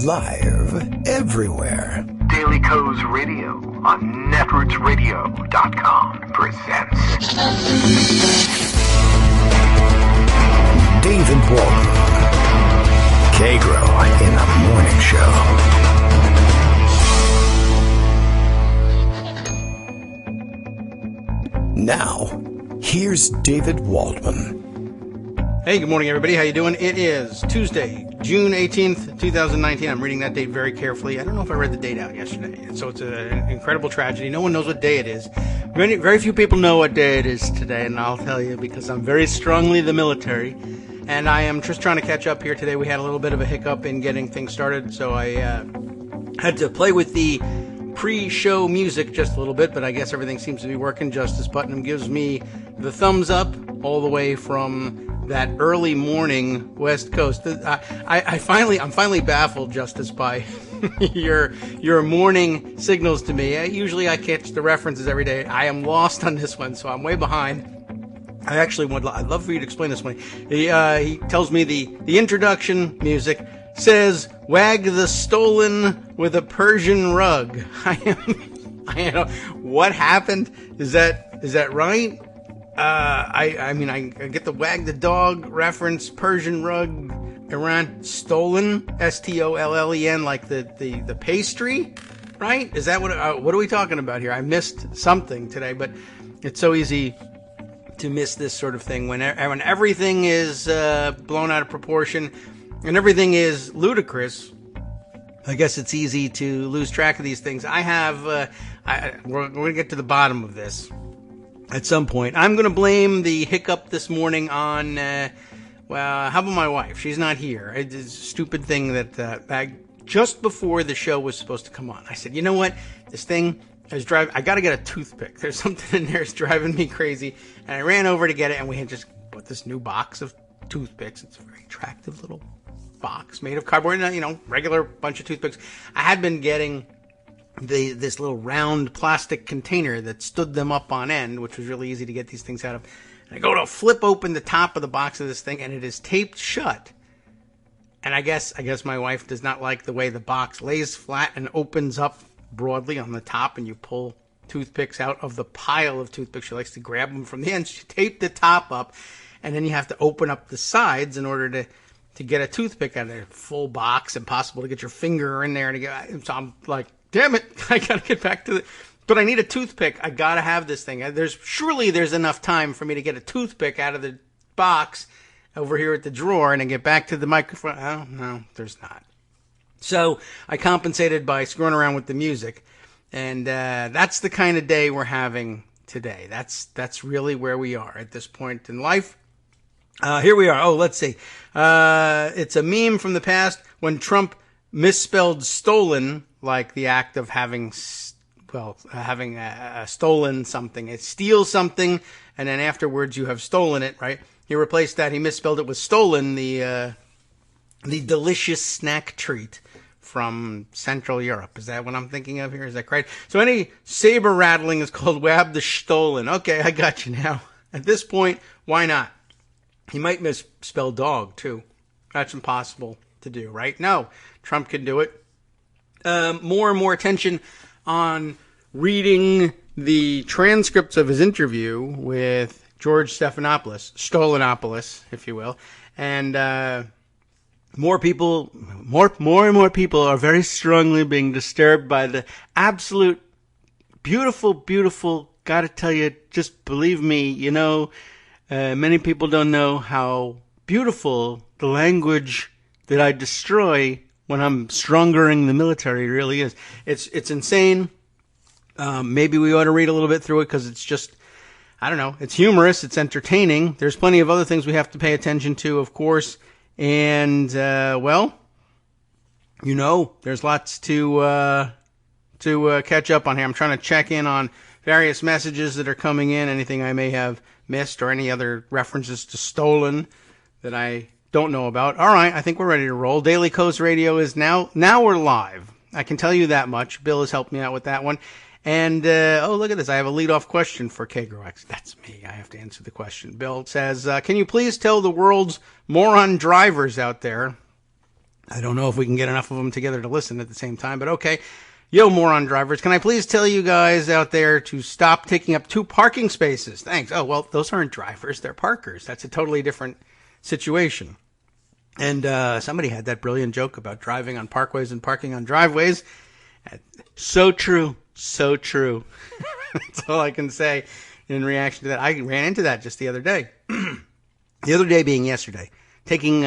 Live everywhere. Daily Co's Radio on netrootsradio.com presents David Walton. Kagro in the Morning Show. Now, here's David Waldman. Hey, good morning, everybody. How you doing? It is Tuesday, June 18th, 2019. I'm reading that date very carefully. I don't know if I read the date out yesterday. So it's an incredible tragedy. No one knows what day it is. Very few people know what day it is today, and I'll tell you because I'm very strongly the military. And I am just trying to catch up here today. We had a little bit of a hiccup in getting things started, so I had to play with the pre-show music just a little bit, but I guess everything seems to be working. Justice Putnam gives me the thumbs up all the way from that early morning West Coast. I'm finally baffled, Justice, by your morning signals to me. Usually I catch the references every day. I am lost on this one, so I'm way behind. I'd love for you to explain this one. He tells me the introduction music says, "Wag the stolen with a Persian rug." I know what happened. Is that right? I mean, I get the wag the dog reference, Persian rug, Iran, stolen, STOLLEN, like the pastry, right? Is that what are we talking about here? I missed something today, but it's so easy to miss this sort of thing when everything is blown out of proportion and everything is ludicrous. I guess it's easy to lose track of these things. We're going to get to the bottom of this at some point. I'm going to blame the hiccup this morning on, how about my wife? She's not here. It's a stupid thing that just before the show was supposed to come on, I said, you know what? This thing is driving. I got to get a toothpick. There's something in there that's driving me crazy. And I ran over to get it, and we had just bought this new box of toothpicks. It's a very attractive little box made of cardboard, regular bunch of toothpicks. I had been getting this little round plastic container that stood them up on end, which was really easy to get these things out of. And I go to flip open the top of the box of this thing, and it is taped shut. And I guess my wife does not like the way the box lays flat and opens up broadly on the top, and you pull toothpicks out of the pile of toothpicks. She likes to grab them from the end. She taped the top up, and then you have to open up the sides in order to get a toothpick out of a full box. Impossible to get your finger in there. So I'm like, damn it, I got to get back to but I need a toothpick. I got to have this thing. There's enough time for me to get a toothpick out of the box over here at the drawer and then get back to the microphone. Oh, no, there's not. So I compensated by screwing around with the music. And that's the kind of day we're having today. That's really where we are at this point in life. Here we are. Oh, let's see. It's a meme from the past when Trump misspelled stolen, like the act of having stolen something. It steals something, and then afterwards you have stolen it, right? He replaced that. He misspelled it with stolen, the delicious snack treat from Central Europe. Is that what I'm thinking of here? Is that correct? So any saber rattling is called wab the stolen. Okay, I got you now. At this point, why not? He might misspell dog, too. That's impossible to do, right? No, Trump can do it. More and more attention on reading the transcripts of his interview with George Stephanopoulos, if you will. And more and more people are very strongly being disturbed by the absolute beautiful, gotta tell you, just believe me, many people don't know how beautiful the language that I destroy when I'm strongering the military really is. It's insane. Maybe we ought to read a little bit through it because it's just, I don't know, it's humorous, it's entertaining. There's plenty of other things we have to pay attention to, of course. And, there's lots to catch up on here. I'm trying to check in on various messages that are coming in, anything I may have missed or any other references to stolen that I don't know about. All right, I think we're ready to roll. Daily Coast Radio is now we're live. I can tell you that much. Bill has helped me out with that one. And, look at this. I have a leadoff question for Kagro. That's me. I have to answer the question. Bill says, can you please tell the world's moron drivers out there I don't know if we can get enough of them together to listen at the same time, but okay. Yo, moron drivers, can I please tell you guys out there to stop taking up 2 parking spaces? Thanks. Oh, well, those aren't drivers. They're parkers. That's a totally different situation. And somebody had that brilliant joke about driving on parkways and parking on driveways. So true. So true. That's all I can say in reaction to that. I ran into that just the other day. The other day being yesterday. Taking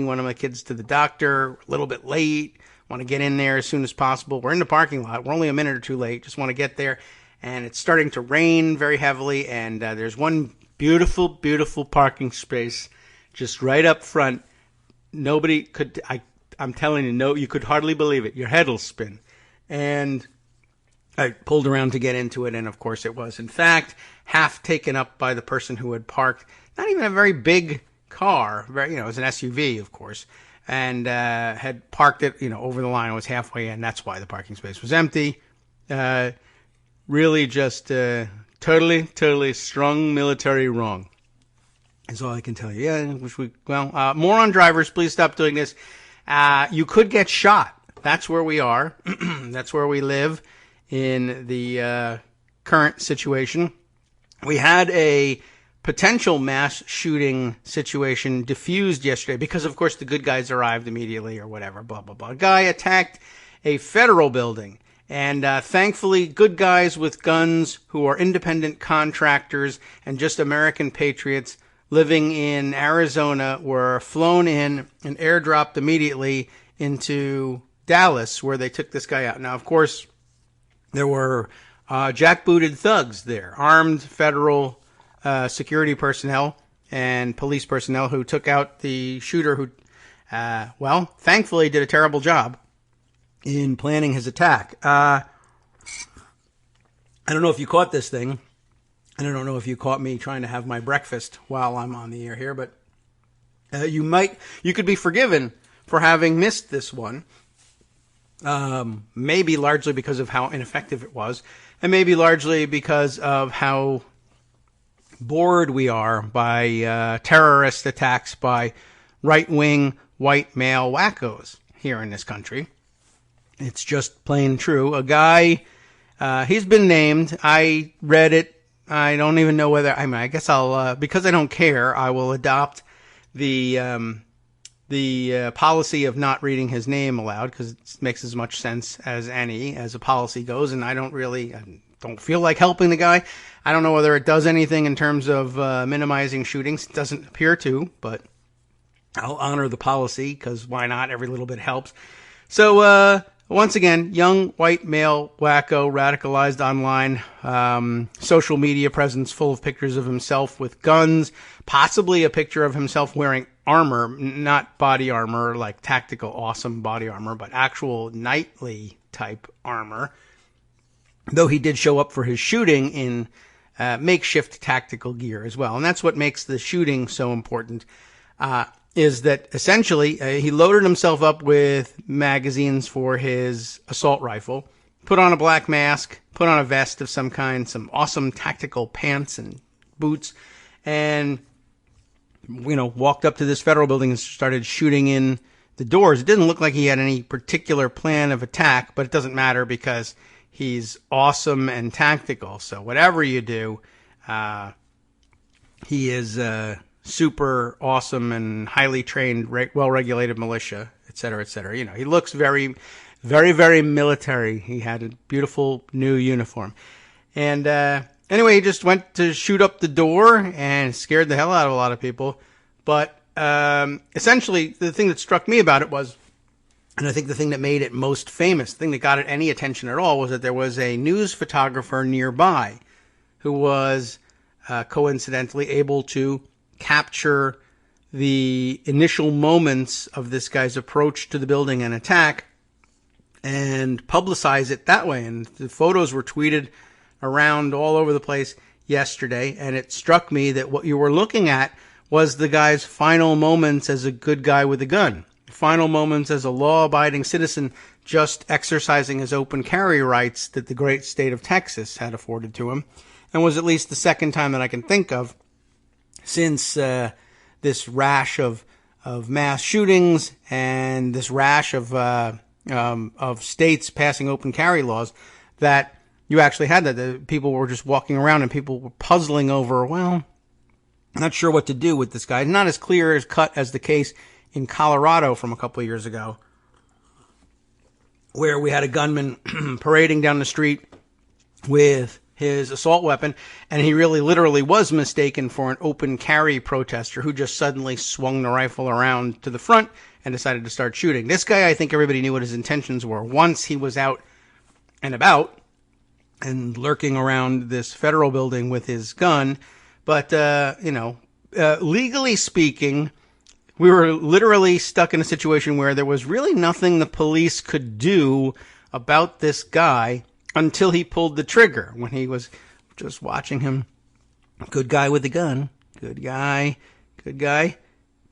one of my kids to the doctor, a little bit late. Want to get in there as soon as possible. We're in the parking lot. We're only a minute or two late. Just want to get there. And it's starting to rain very heavily. And there's one beautiful, beautiful parking space just right up front. Nobody could, I'm telling you, no, you could hardly believe it. Your head will spin. And I pulled around to get into it. And of course it was, in fact, half taken up by the person who had parked. Not even a very big car. It was an SUV, of course. And had parked it, over the line. It was halfway in. That's why the parking space was empty. Really just totally strong military wrong. That's all I can tell you. Yeah, moron drivers, please stop doing this. You could get shot. That's where we are. That's where we live in the current situation. We had a potential mass shooting situation diffused yesterday because, of course, the good guys arrived immediately or whatever, blah, blah, blah. A guy attacked a federal building. And thankfully, good guys with guns who are independent contractors and just American patriots living in Arizona were flown in and airdropped immediately into Dallas, where they took this guy out. Now, of course, there were jackbooted thugs there, armed federal security personnel and police personnel who took out the shooter who, thankfully did a terrible job in planning his attack. I don't know if you caught this thing. I don't know if you caught me trying to have my breakfast while I'm on the air here, but you could be forgiven for having missed this one. Maybe largely because of how ineffective it was, and maybe largely because of how bored we are by terrorist attacks by right-wing white male wackos here in this country. It's just plain true. A guy, he's been named. I read it. I don't even know whether, I guess I'll, because I don't care, I will adopt the policy of not reading his name aloud, because it makes as much sense as a policy goes, and I don't feel like helping the guy. I don't know whether it does anything in terms of minimizing shootings. It doesn't appear to, but I'll honor the policy, because why not? Every little bit helps. So, once again, young white male wacko radicalized online, social media presence full of pictures of himself with guns, possibly a picture of himself wearing armor, not body armor, like tactical awesome body armor, but actual knightly type armor. Though he did show up for his shooting in makeshift tactical gear as well. And that's what makes the shooting so important, is that essentially he loaded himself up with magazines for his assault rifle, put on a black mask, put on a vest of some kind, some awesome tactical pants and boots, and walked up to this federal building and started shooting in the doors. It didn't look like he had any particular plan of attack, but it doesn't matter because he's awesome and tactical. So whatever you do, he is super awesome and highly trained, well-regulated militia, et cetera, et cetera. He looks very, very, very military. He had a beautiful new uniform. And anyway, he just went to shoot up the door and scared the hell out of a lot of people. But essentially, the thing that struck me about it was, and I think the thing that made it most famous, the thing that got it any attention at all, was that there was a news photographer nearby who was coincidentally able to capture the initial moments of this guy's approach to the building and attack and publicize it that way. And the photos were tweeted around all over the place yesterday, and it struck me that what you were looking at was the guy's final moments as a good guy with a gun, final moments as a law-abiding citizen just exercising his open carry rights that the great state of Texas had afforded to him, and was at least the second time that I can think of since this rash of mass shootings and this rash of states passing open carry laws, that you actually had that. The people were just walking around and people were puzzling over, well, not sure what to do with this guy. Not as clear as cut as the case in Colorado from a couple of years ago, where we had a gunman parading down the street with his assault weapon, and he really literally was mistaken for an open carry protester who just suddenly swung the rifle around to the front and decided to start shooting. This guy, I think everybody knew what his intentions were once he was out and about and lurking around this federal building with his gun. But, legally speaking, we were literally stuck in a situation where there was really nothing the police could do about this guy until he pulled the trigger, when he was just watching him. Good guy with the gun. Good guy. Good guy.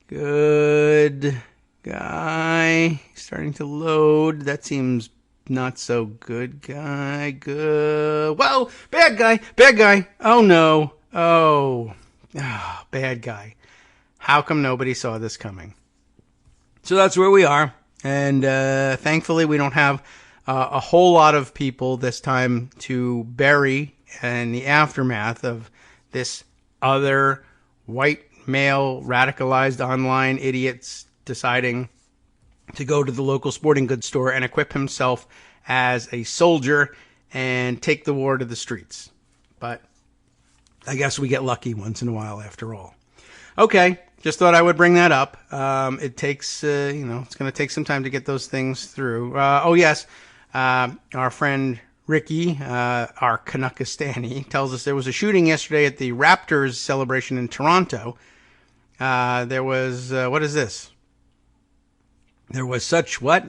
Good guy. Starting to load. That seems not so good guy. Good. Whoa! Bad guy! Bad guy! Oh no. Oh, bad guy. How come nobody saw this coming? So that's where we are. And thankfully we don't have a whole lot of people this time to bury in the aftermath of this other white male radicalized online idiots deciding to go to the local sporting goods store and equip himself as a soldier and take the war to the streets. But I guess we get lucky once in a while after all. Okay, just thought I would bring that up. It takes, it's going to take some time to get those things through. Our friend Ricky, our Canuckistani, tells us there was a shooting yesterday at the Raptors celebration in Toronto. There was, what is this? There was such what?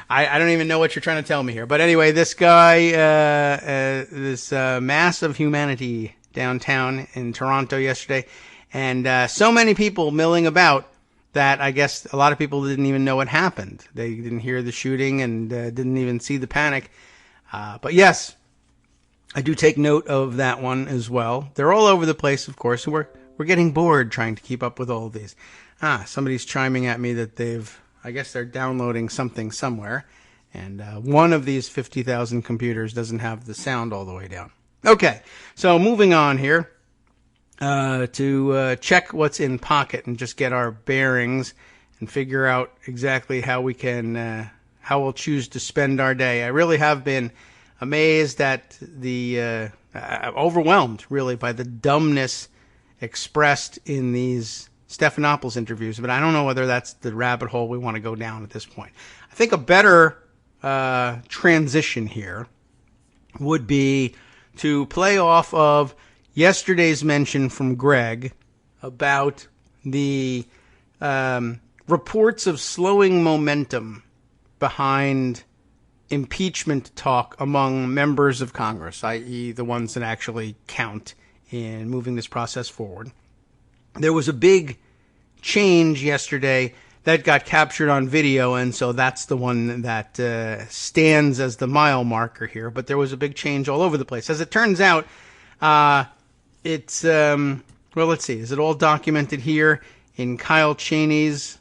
I don't even know what you're trying to tell me here. But anyway, this guy, this mass of humanity downtown in Toronto yesterday, and so many people milling about that I guess a lot of people didn't even know what happened. They didn't hear the shooting and didn't even see the panic. But yes, I do take note of that one as well. They're all over the place, of course. We're getting bored trying to keep up with all of these. Somebody's chiming at me that I guess they're downloading something somewhere. And one of these 50,000 computers doesn't have the sound all the way down. Okay, so moving on here. To check what's in pocket and just get our bearings and figure out exactly how we can, how we'll choose to spend our day. I really have been amazed at overwhelmed really by the dumbness expressed in these Stephanopoulos interviews, but I don't know whether that's the rabbit hole we want to go down at this point. I think a better transition here would be to play off of yesterday's mention from Greg about the reports of slowing momentum behind impeachment talk among members of Congress, i.e. the ones that actually count in moving this process forward. There was a big change yesterday that got captured on video, and so that's the one that stands as the mile marker here. But there was a big change all over the place. As it turns out, it's, well, let's see. Is it all documented here in Kyle Cheney's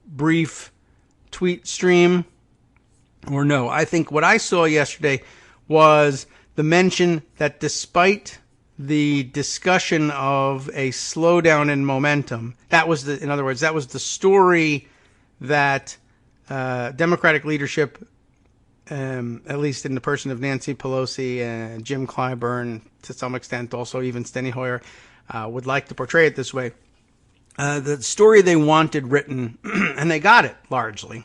brief tweet stream? Or no? I think what I saw yesterday was the mention that despite the discussion of a slowdown in momentum, that was in other words, that was the story that Democratic leadership, at least in the person of Nancy Pelosi and Jim Clyburn, to some extent also even Steny Hoyer, would like to portray it this way. The story they wanted written, and they got it largely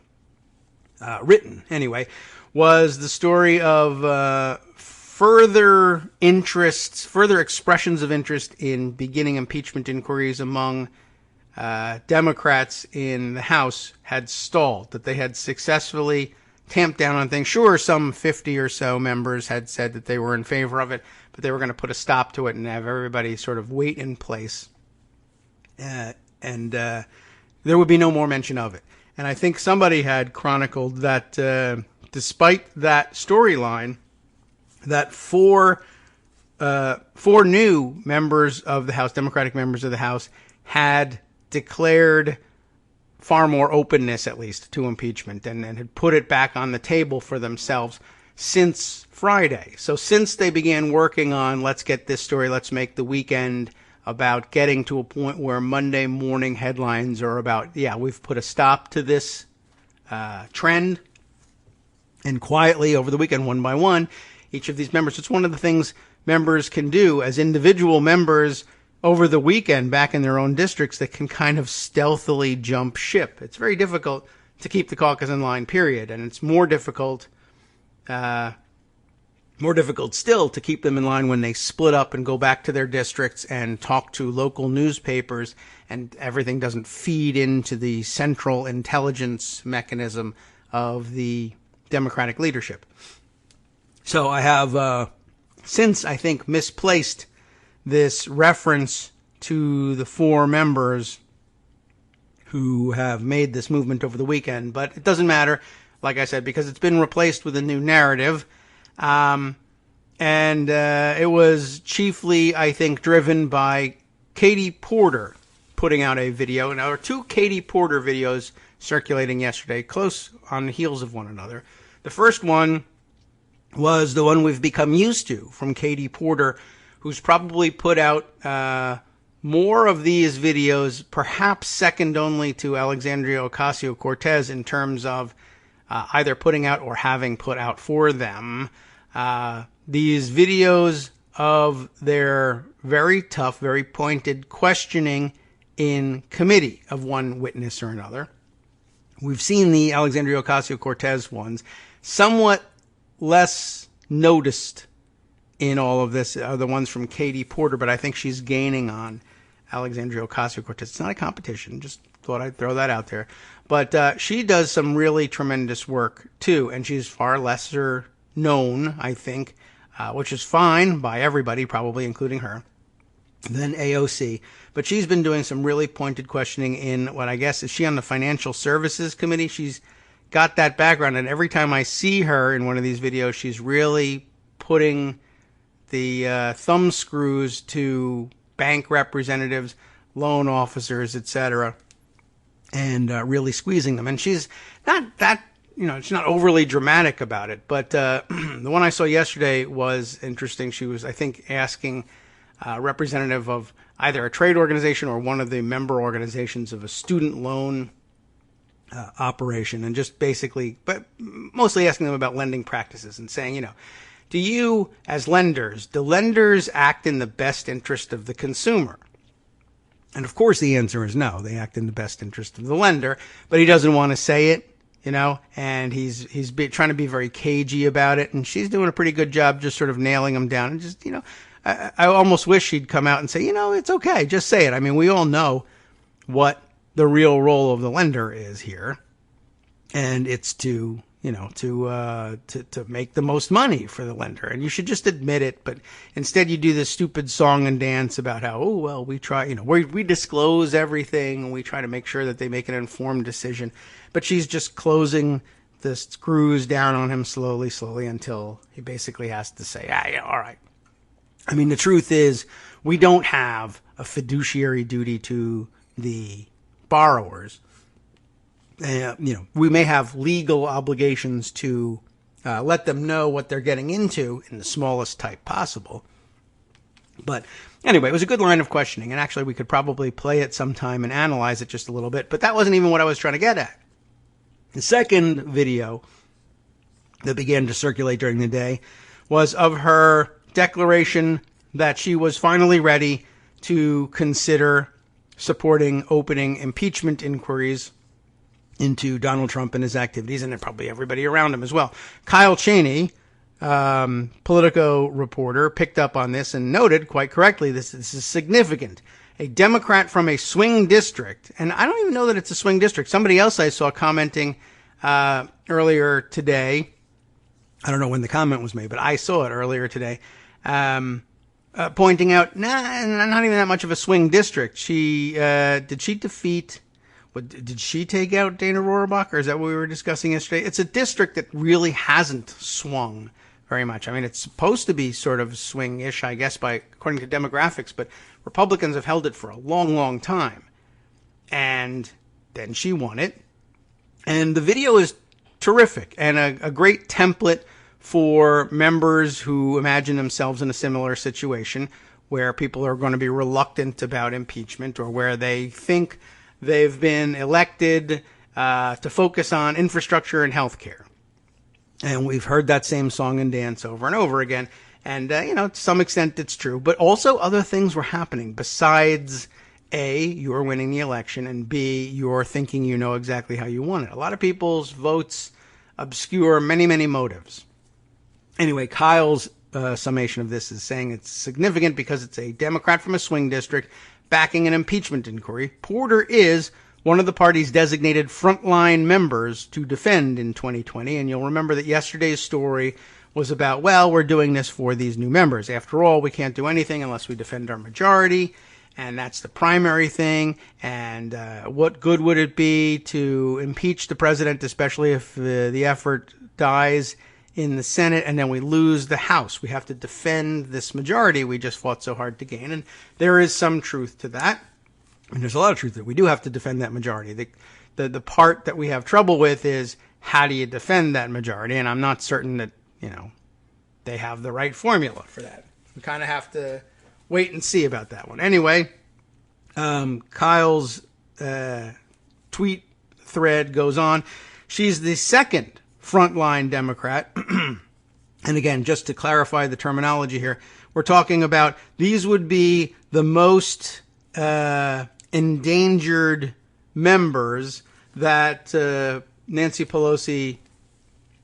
written anyway, was the story of further expressions of interest in beginning impeachment inquiries among Democrats in the House had stalled, that they had successfully tamped down on things. Sure, some 50 or so members had said that they were in favor of it, but they were going to put a stop to it and have everybody sort of wait in place. And there would be no more mention of it. And I think somebody had chronicled that despite that storyline, that four new members of the House, Democratic members of the House, had declared far more openness, at least, to impeachment and had put it back on the table for themselves since Friday. So since they began working on, let's get this story, let's make the weekend about getting to a point where Monday morning headlines are about, we've put a stop to this trend. And quietly over the weekend, one by one, each of these members, it's one of the things members can do as individual members over the weekend back in their own districts that can kind of stealthily jump ship. It's very difficult to keep the caucus in line, period. And it's more difficult still to keep them in line when they split up and go back to their districts and talk to local newspapers and everything doesn't feed into the central intelligence mechanism of the Democratic leadership. So I have, since I think misplaced this reference to the four members who have made this movement over the weekend, but it doesn't matter, like I said, because it's been replaced with a new narrative. And it was chiefly, I think, driven by Katie Porter putting out a video. Now, there were two Katie Porter videos circulating yesterday, close on the heels of one another. The first one was the one we've become used to from Katie Porter, who's probably put out more of these videos, perhaps second only to Alexandria Ocasio-Cortez in terms of either putting out or having put out for them these videos of their very tough, very pointed questioning in committee of one witness or another. We've seen the Alexandria Ocasio-Cortez ones, somewhat less noticed in all of this are the ones from Katie Porter, but I think she's gaining on Alexandria Ocasio-Cortez. It's not a competition, just thought I'd throw that out there. But she does some really tremendous work, too, and she's far lesser known, I think, which is fine by everybody, probably including her, than AOC. But she's been doing some really pointed questioning in what I guess, is she on the Financial Services Committee? She's got that background, and every time I see her in one of these videos, she's really putting the thumb screws to bank representatives, loan officers, etc., and really squeezing them. And she's not that, she's not overly dramatic about it. But the one I saw yesterday was interesting. She was, I think, asking a representative of either a trade organization or one of the member organizations of a student loan operation, and just basically, but mostly asking them about lending practices and saying, do you, as lenders, do lenders act in the best interest of the consumer? And of course the answer is no. They act in the best interest of the lender, but he doesn't want to say it, and he's trying to be very cagey about it, and she's doing a pretty good job just sort of nailing him down. And just, I almost wish she'd come out and say, it's okay, just say it. I mean, we all know what the real role of the lender is here, and it's to make the most money for the lender, and you should just admit it. But instead, you do this stupid song and dance about how, we try, we disclose everything, and we try to make sure that they make an informed decision. But she's just closing the screws down on him slowly until he basically has to say, all right. I mean, the truth is, we don't have a fiduciary duty to the borrowers. We may have legal obligations to let them know what they're getting into in the smallest type possible. But anyway, it was a good line of questioning, and actually we could probably play it sometime and analyze it just a little bit, but that wasn't even what I was trying to get at. The second video that began to circulate during the day was of her declaration that she was finally ready to consider supporting opening impeachment inquiries into Donald Trump and his activities, and probably everybody around him as well. Kyle Cheney, Politico reporter, picked up on this and noted quite correctly, this is significant. A Democrat from a swing district, and I don't even know that it's a swing district. Somebody else I saw commenting earlier today, I don't know when the comment was made, but I saw it earlier today, pointing out, not even that much of a swing district. Did she take out Dana Rohrabacher? Or is that what we were discussing yesterday? It's a district that really hasn't swung very much. I mean, it's supposed to be sort of swing-ish, I guess, according to demographics, but Republicans have held it for a long, long time. And then she won it. And the video is terrific and a great template for members who imagine themselves in a similar situation where people are going to be reluctant about impeachment, or where they think they've been elected to focus on infrastructure and health care. And we've heard that same song and dance over and over again. And, to some extent it's true. But also other things were happening besides, A, you're winning the election, and B, you're thinking you know exactly how you won it. A lot of people's votes obscure many, many motives. Anyway, Kyle's summation of this is saying it's significant because it's a Democrat from a swing district backing an impeachment inquiry. Porter is one of the party's designated frontline members to defend in 2020. And you'll remember that yesterday's story was about, well, we're doing this for these new members. After all, we can't do anything unless we defend our majority. And that's the primary thing. And what good would it be to impeach the president, especially if the effort dies in the Senate and then we lose the House? We have to defend this majority we just fought so hard to gain. And there is some truth to that. And there's a lot of truth that we do have to defend that majority. The part that we have trouble with is, how do you defend that majority? And I'm not certain that, they have the right formula for that. We kind of have to wait and see about that one. Anyway, Kyle's tweet thread goes on. She's the second frontline Democrat. And again, just to clarify the terminology here, we're talking about these would be the most endangered members that Nancy Pelosi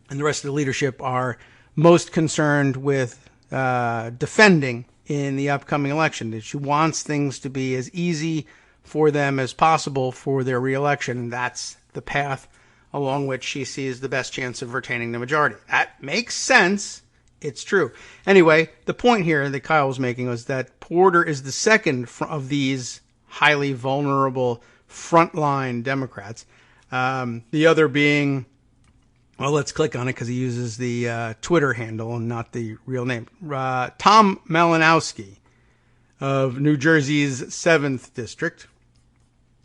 and the rest of the leadership are most concerned with defending in the upcoming election. That she wants things to be as easy for them as possible for their reelection. That's the path along which she sees the best chance of retaining the majority. That makes sense. It's true. Anyway, the point here that Kyle was making was that Porter is the second of these highly vulnerable frontline Democrats. The other being, well, let's click on it because he uses the Twitter handle and not the real name. Tom Malinowski of New Jersey's 7th District.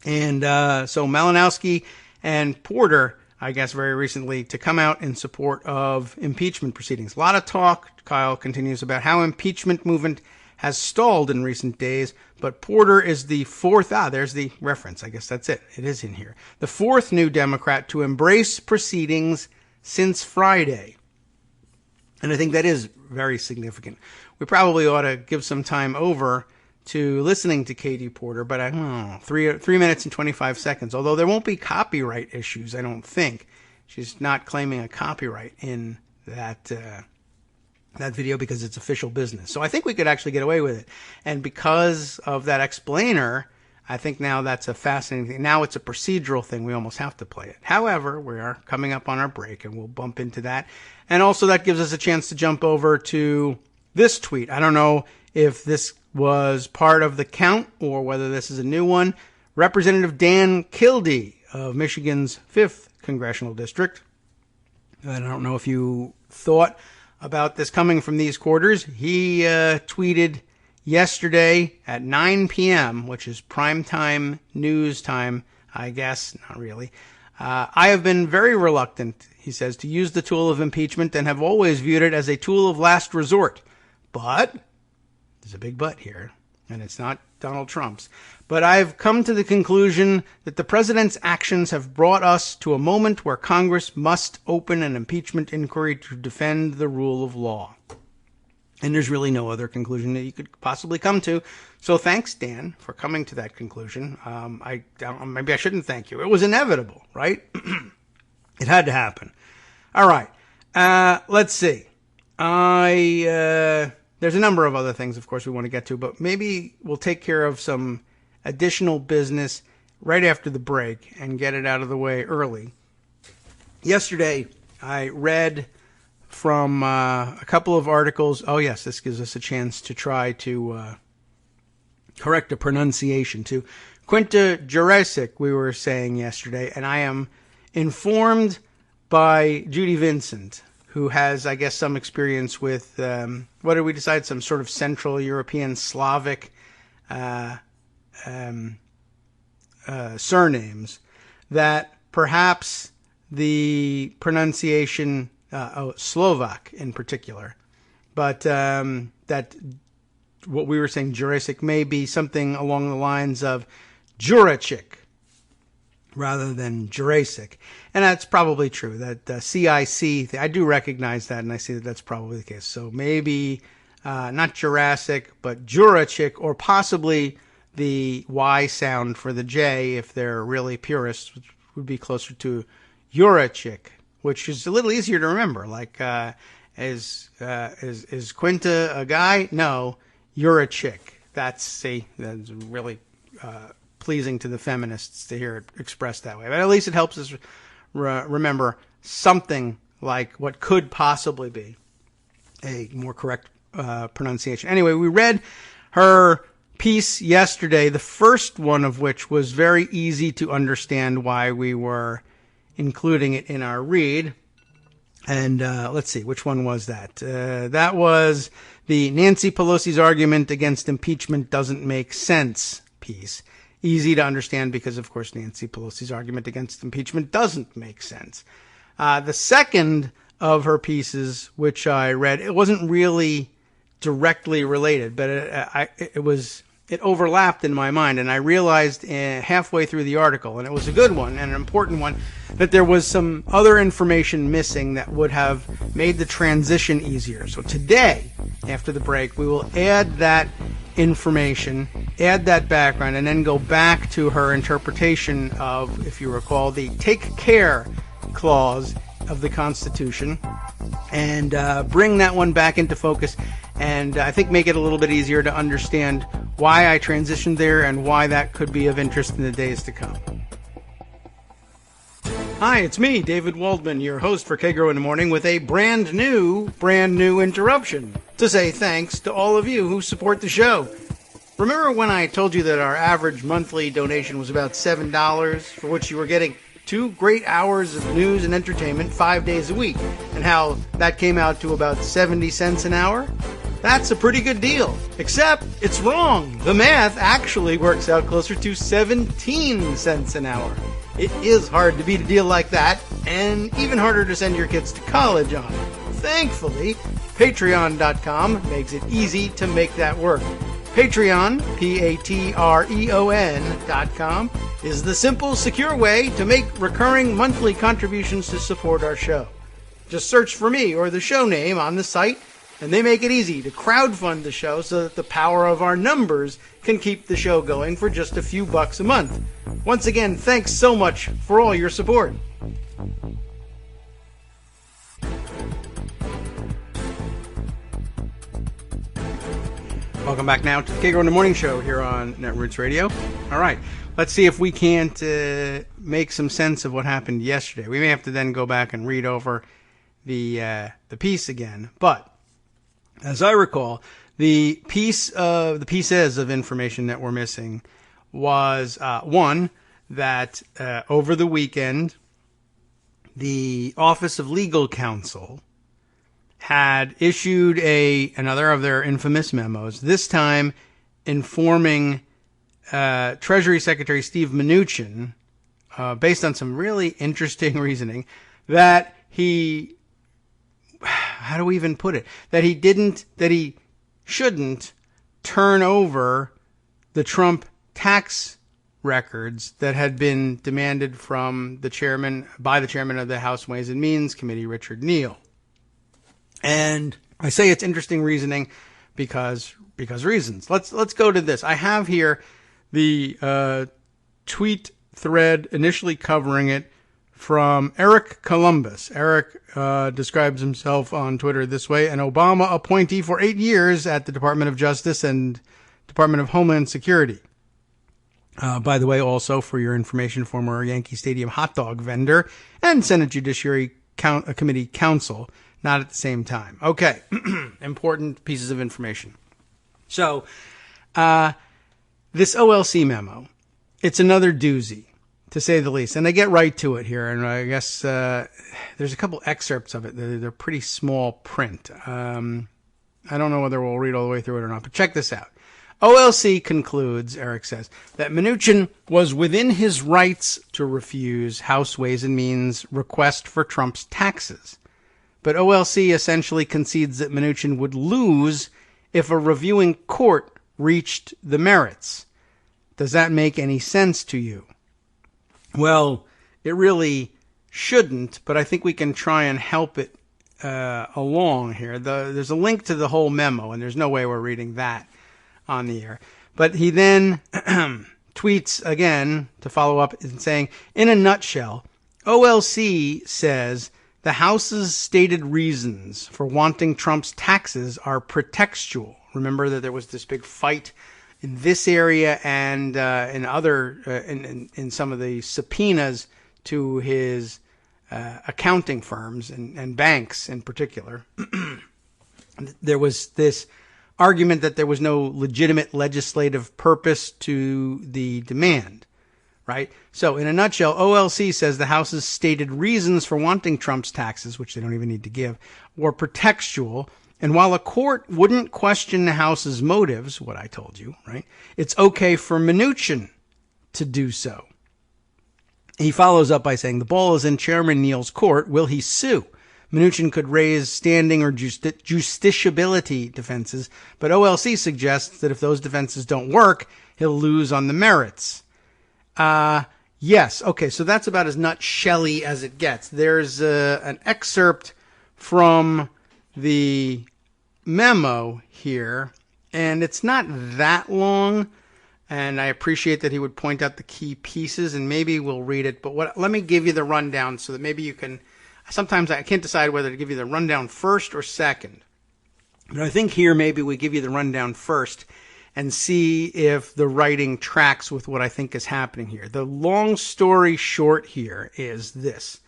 And so Malinowski and Porter, I guess very recently, to come out in support of impeachment proceedings. A lot of talk, Kyle continues, about how impeachment movement has stalled in recent days, but Porter is the fourth, there's the reference, I guess that's it. It is in here. The fourth new Democrat to embrace proceedings since Friday. And I think that is very significant. We probably ought to give some time over to listening to Katie Porter, but I don't know, 3 minutes and 25 seconds. Although there won't be copyright issues, I don't think. She's not claiming a copyright in that video because it's official business. So I think we could actually get away with it. And because of that explainer, I think now that's a fascinating thing. Now it's a procedural thing. We almost have to play it. However, we are coming up on our break, and we'll bump into that. And also that gives us a chance to jump over to this tweet. I don't know if this was part of the count or whether this is a new one. Representative Dan Kildee of Michigan's 5th Congressional District. I don't know if you thought about this coming from these quarters. He tweeted yesterday at 9 p.m., which is primetime news time, I guess. Not really. I have been very reluctant, he says, to use the tool of impeachment and have always viewed it as a tool of last resort. But there's a big but here, and it's not Donald Trump's. But I've come to the conclusion that the president's actions have brought us to a moment where Congress must open an impeachment inquiry to defend the rule of law. And there's really no other conclusion that you could possibly come to. So thanks, Dan, for coming to that conclusion. Maybe I shouldn't thank you. It was inevitable, right? It had to happen. All right. Let's see. There's a number of other things, of course, we want to get to, but maybe we'll take care of some additional business right after the break and get it out of the way early. Yesterday, I read from a couple of articles. Oh, yes, this gives us a chance to try to correct a pronunciation to Quinta Jurecic, we were saying yesterday, and I am informed by Judy Vincent, who has, I guess, some experience with, what did we decide? Some sort of Central European Slavic surnames, that perhaps the pronunciation, Slovak in particular, but that what we were saying, Jurassic, may be something along the lines of Jurachik rather than Jurassic. And that's probably true. That CIC, I do recognize that, and I see that that's probably the case. So maybe not Jurassic, but Jurachik, or possibly the Y sound for the J, if they're really purists, which would be closer to Jurachik, which is a little easier to remember. Like, is Quinta a guy? No, Jurachik. That's really pleasing to the feminists to hear it expressed that way. But at least it helps us remember something like what could possibly be a more correct pronunciation. Anyway, we read her piece yesterday, the first one of which was very easy to understand why we were including it in our read. And let's see, which one was that? That was the Nancy Pelosi's argument against impeachment doesn't make sense piece. Easy to understand because, of course, Nancy Pelosi's argument against impeachment doesn't make sense. The second of her pieces, which I read, it wasn't really directly related, but it overlapped in my mind, and I realized halfway through the article, and it was a good one and an important one, that there was some other information missing that would have made the transition easier. So today, after the break, we will add that information, add that background, and then go back to her interpretation of, if you recall, the Take Care Clause of the Constitution, and bring that one back into focus, and I think make it a little bit easier to understand why I transitioned there and why that could be of interest in the days to come. Hi, it's me, David Waldman, your host for Kagro in the Morning, with a brand new interruption to say thanks to all of you who support the show. Remember when I told you that our average monthly donation was about $7, for which you were getting 2 great hours of news and entertainment 5 days a week, and how that came out to about 70 cents an hour? That's a pretty good deal. Except it's wrong. The math actually works out closer to 17 cents an hour. It is hard to beat a deal like that, and even harder to send your kids to college on. Thankfully, Patreon.com makes it easy to make that work. Patreon, Patreon.com, is the simple, secure way to make recurring monthly contributions to support our show. Just search for me or the show name on the site, and they make it easy to crowdfund the show so that the power of our numbers can keep the show going for just a few bucks a month. Once again, thanks so much for all your support. Welcome back now to the Kagro in the Morning Show here on Netroots Radio. All right, let's see if we can't make some sense of what happened yesterday. We may have to then go back and read over the piece again, but as I recall, the pieces of information that were missing was one, that over the weekend the Office of Legal Counsel had issued another of their infamous memos, this time informing Treasury Secretary Steve Mnuchin, based on some really interesting reasoning, that he, how do we even put it, that he shouldn't turn over the Trump tax records that had been demanded by the chairman of the House Ways and Means Committee, Richard Neal. And I say it's interesting reasoning because reasons. Let's go to this. I have here the tweet thread initially covering it from Eric Columbus. Eric describes himself on Twitter this way: an Obama appointee for 8 years at the Department of Justice and Department of Homeland Security. By the way, also for your information, former Yankee Stadium hot dog vendor and Senate Judiciary Committee counsel, not at the same time. Okay, important pieces of information. So, this OLC memo, it's another doozy. to say the least. And they get right to it here. And I guess there's a couple excerpts of it. They're pretty small print. I don't know whether we'll read all the way through it or not, but check this out. OLC concludes, Eric says, that Mnuchin was within his rights to refuse House Ways and Means request for Trump's taxes. But OLC essentially concedes that Mnuchin would lose if a reviewing court reached the merits. Does that make any sense to you? Well, it really shouldn't, but I think we can try and help it along here. There's a link to the whole memo, and there's no way we're reading that on the air. But he then tweets again to follow up and saying, in a nutshell, OLC says the House's stated reasons for wanting Trump's taxes are pretextual. Remember that there was this big fight in this area and in other in some of the subpoenas to his accounting firms and banks in particular. There was this argument that there was no legitimate legislative purpose to the demand, right? So in a nutshell, OLC says the House's stated reasons for wanting Trump's taxes, which they don't even need to give, were pretextual. And while a court wouldn't question the House's motives, what I told you, right, it's okay for Mnuchin to do so. He follows up by saying, the ball is in Chairman Neal's court. Will he sue? Mnuchin could raise standing or justiciability defenses, but OLC suggests that if those defenses don't work, he'll lose on the merits. Yes. Okay. So that's about as nutshelly as it gets. There's an excerpt from the memo here, and it's not that long. And I appreciate that he would point out the key pieces, and maybe we'll read it. But let me give you the rundown so that maybe you can. Sometimes I can't decide whether to give you the rundown first or second. But I think here maybe we give you the rundown first and see if the writing tracks with what I think is happening here. The long story short here is this.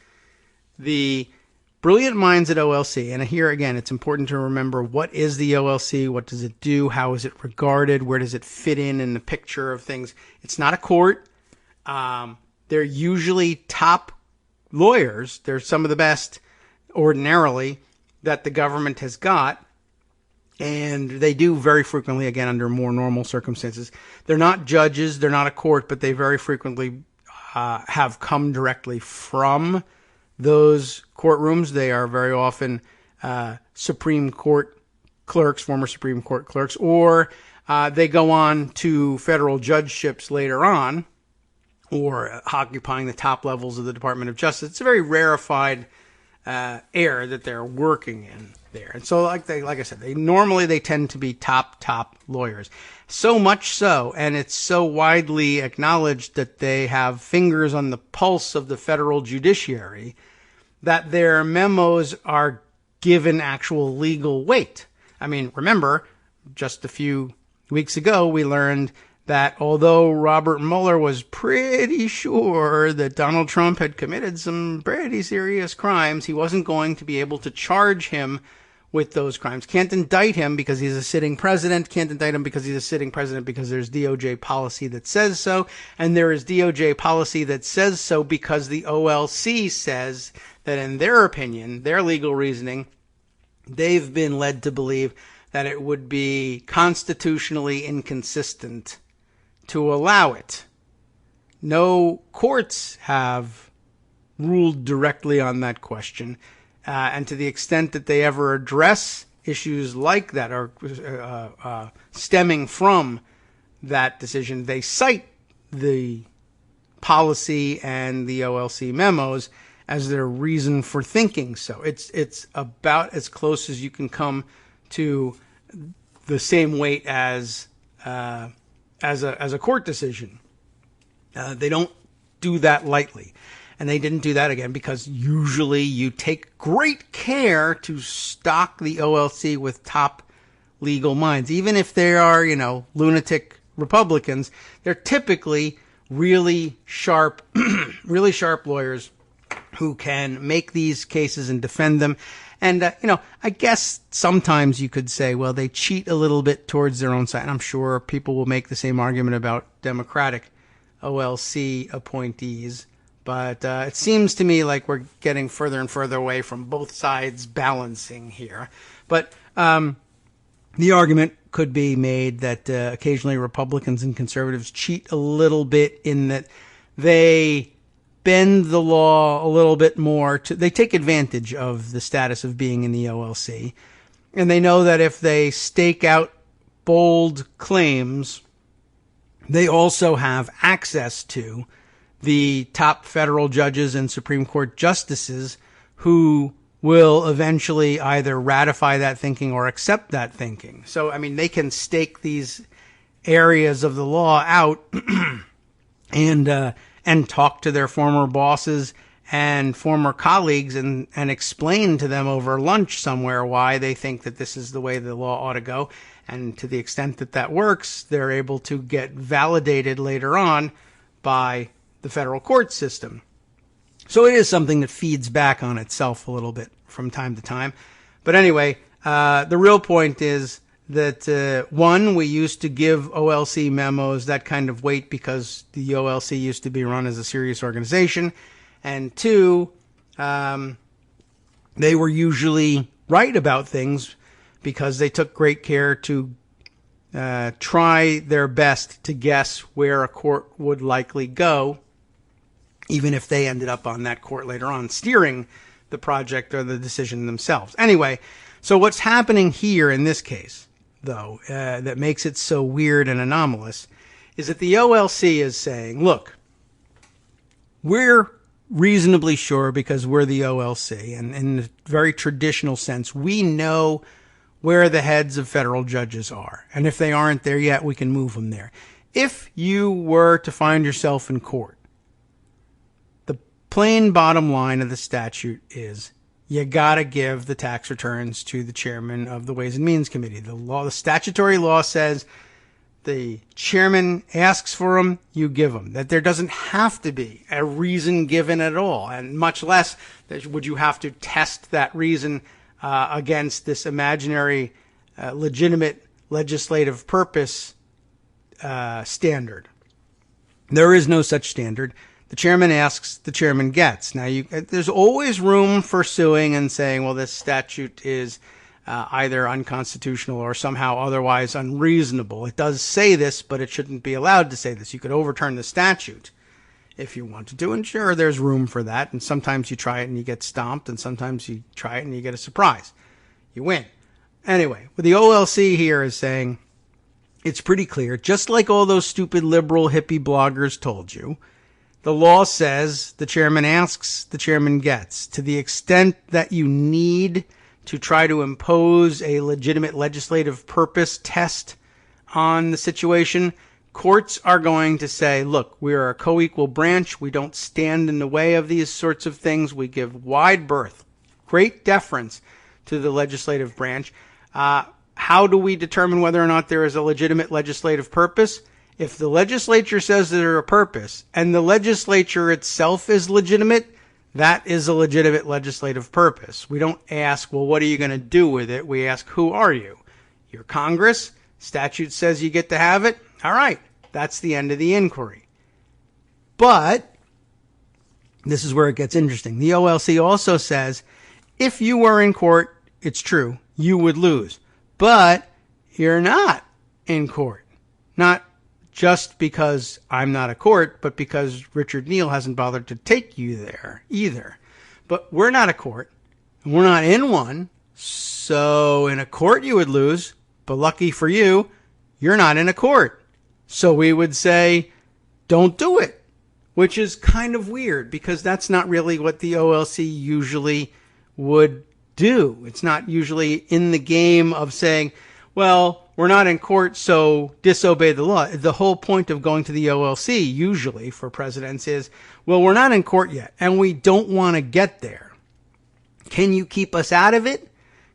The brilliant minds at OLC, and here again, it's important to remember, what is the OLC? What does it do? How is it regarded? Where does it fit in the picture of things? It's not a court. They're usually top lawyers. They're some of the best ordinarily that the government has got. And they do very frequently, again, under more normal circumstances. They're not judges. They're not a court, but they very frequently have come directly from those courtrooms. They are very often Supreme Court clerks, former Supreme Court clerks, or they go on to federal judgeships later on, or occupying the top levels of the Department of Justice. It's a very rarefied area that they're working in there. And so, like I said, they tend to be top lawyers. So much so, and it's so widely acknowledged that they have fingers on the pulse of the federal judiciary, that their memos are given actual legal weight. I mean, remember, just a few weeks ago, we learned that although Robert Mueller was pretty sure that Donald Trump had committed some pretty serious crimes, he wasn't going to be able to charge him with those crimes. Can't indict him because he's a sitting president. Can't indict him because he's a sitting president because there's DOJ policy that says so. And there is DOJ policy that says so because the OLC says that in their opinion, their legal reasoning, they've been led to believe that it would be constitutionally inconsistent to allow it. No courts have ruled directly on that question. And to the extent that they ever address issues like that or stemming from that decision, they cite the policy and the OLC memos as their reason for thinking so. It's about as close as you can come to the same weight as a court decision. They don't do that lightly. And they didn't do that again because usually you take great care to stock the OLC with top legal minds. Even if they are, lunatic Republicans, they're typically really sharp lawyers who can make these cases and defend them. And, I guess sometimes you could say, well, they cheat a little bit towards their own side. And I'm sure people will make the same argument about Democratic OLC appointees. But it seems to me like we're getting further and further away from both sides balancing here. But the argument could be made that occasionally Republicans and conservatives cheat a little bit in that they bend the law a little bit more. They take advantage of the status of being in the OLC. And they know that if they stake out bold claims, they also have access to the top federal judges and Supreme Court justices who will eventually either ratify that thinking or accept that thinking. So, I mean, they can stake these areas of the law out and talk to their former bosses and former colleagues and explain to them over lunch somewhere why they think that this is the way the law ought to go. And to the extent that that works, they're able to get validated later on by the federal court system. So it is something that feeds back on itself a little bit from time to time. But anyway, the real point is that, one, we used to give OLC memos that kind of weight because the OLC used to be run as a serious organization. And two, they were usually right about things because they took great care to try their best to guess where a court would likely go, even if they ended up on that court later on, steering the project or the decision themselves. Anyway, so what's happening here in this case, though, that makes it so weird and anomalous, is that the OLC is saying, look, we're reasonably sure because we're the OLC, and in a very traditional sense, we know where the heads of federal judges are. And if they aren't there yet, we can move them there. If you were to find yourself in court, plain bottom line of the statute is you gotta give the tax returns to the chairman of the Ways and Means Committee. The statutory law says the chairman asks for them, you give them. That there doesn't have to be a reason given at all, and much less would you have to test that reason against this imaginary legitimate legislative purpose standard. There is no such standard. The chairman asks, the chairman gets. Now, there's always room for suing and saying, well, this statute is either unconstitutional or somehow otherwise unreasonable. It does say this, but it shouldn't be allowed to say this. You could overturn the statute if you wanted to, and sure, there's room for that. And sometimes you try it and you get stomped, and sometimes you try it and you get a surprise. You win. Anyway, what the OLC here is saying, it's pretty clear, just like all those stupid liberal hippie bloggers told you, the law says the chairman asks, the chairman gets. To the extent that you need to try to impose a legitimate legislative purpose test on the situation, courts are going to say, look, we are a co-equal branch. We don't stand in the way of these sorts of things. We give wide berth, great deference to the legislative branch. How do we determine whether or not there is a legitimate legislative purpose? If the legislature says there's a purpose and the legislature itself is legitimate, that is a legitimate legislative purpose. We don't ask, well, what are you going to do with it? We ask, who are you? You're Congress. Statute says you get to have it. All right. That's the end of the inquiry. But this is where it gets interesting. The OLC also says if you were in court, it's true, you would lose. But you're not in court. Not just because I'm not a court, but because Richard Neal hasn't bothered to take you there either. But we're not a court, and we're not in one, so in a court you would lose, but lucky for you, you're not in a court. So we would say, don't do it, which is kind of weird, because that's not really what the OLC usually would do. It's not usually in the game of saying, well, we're not in court, so disobey the law. The whole point of going to the OLC, usually for presidents, is, well, we're not in court yet, and we don't want to get there. Can you keep us out of it?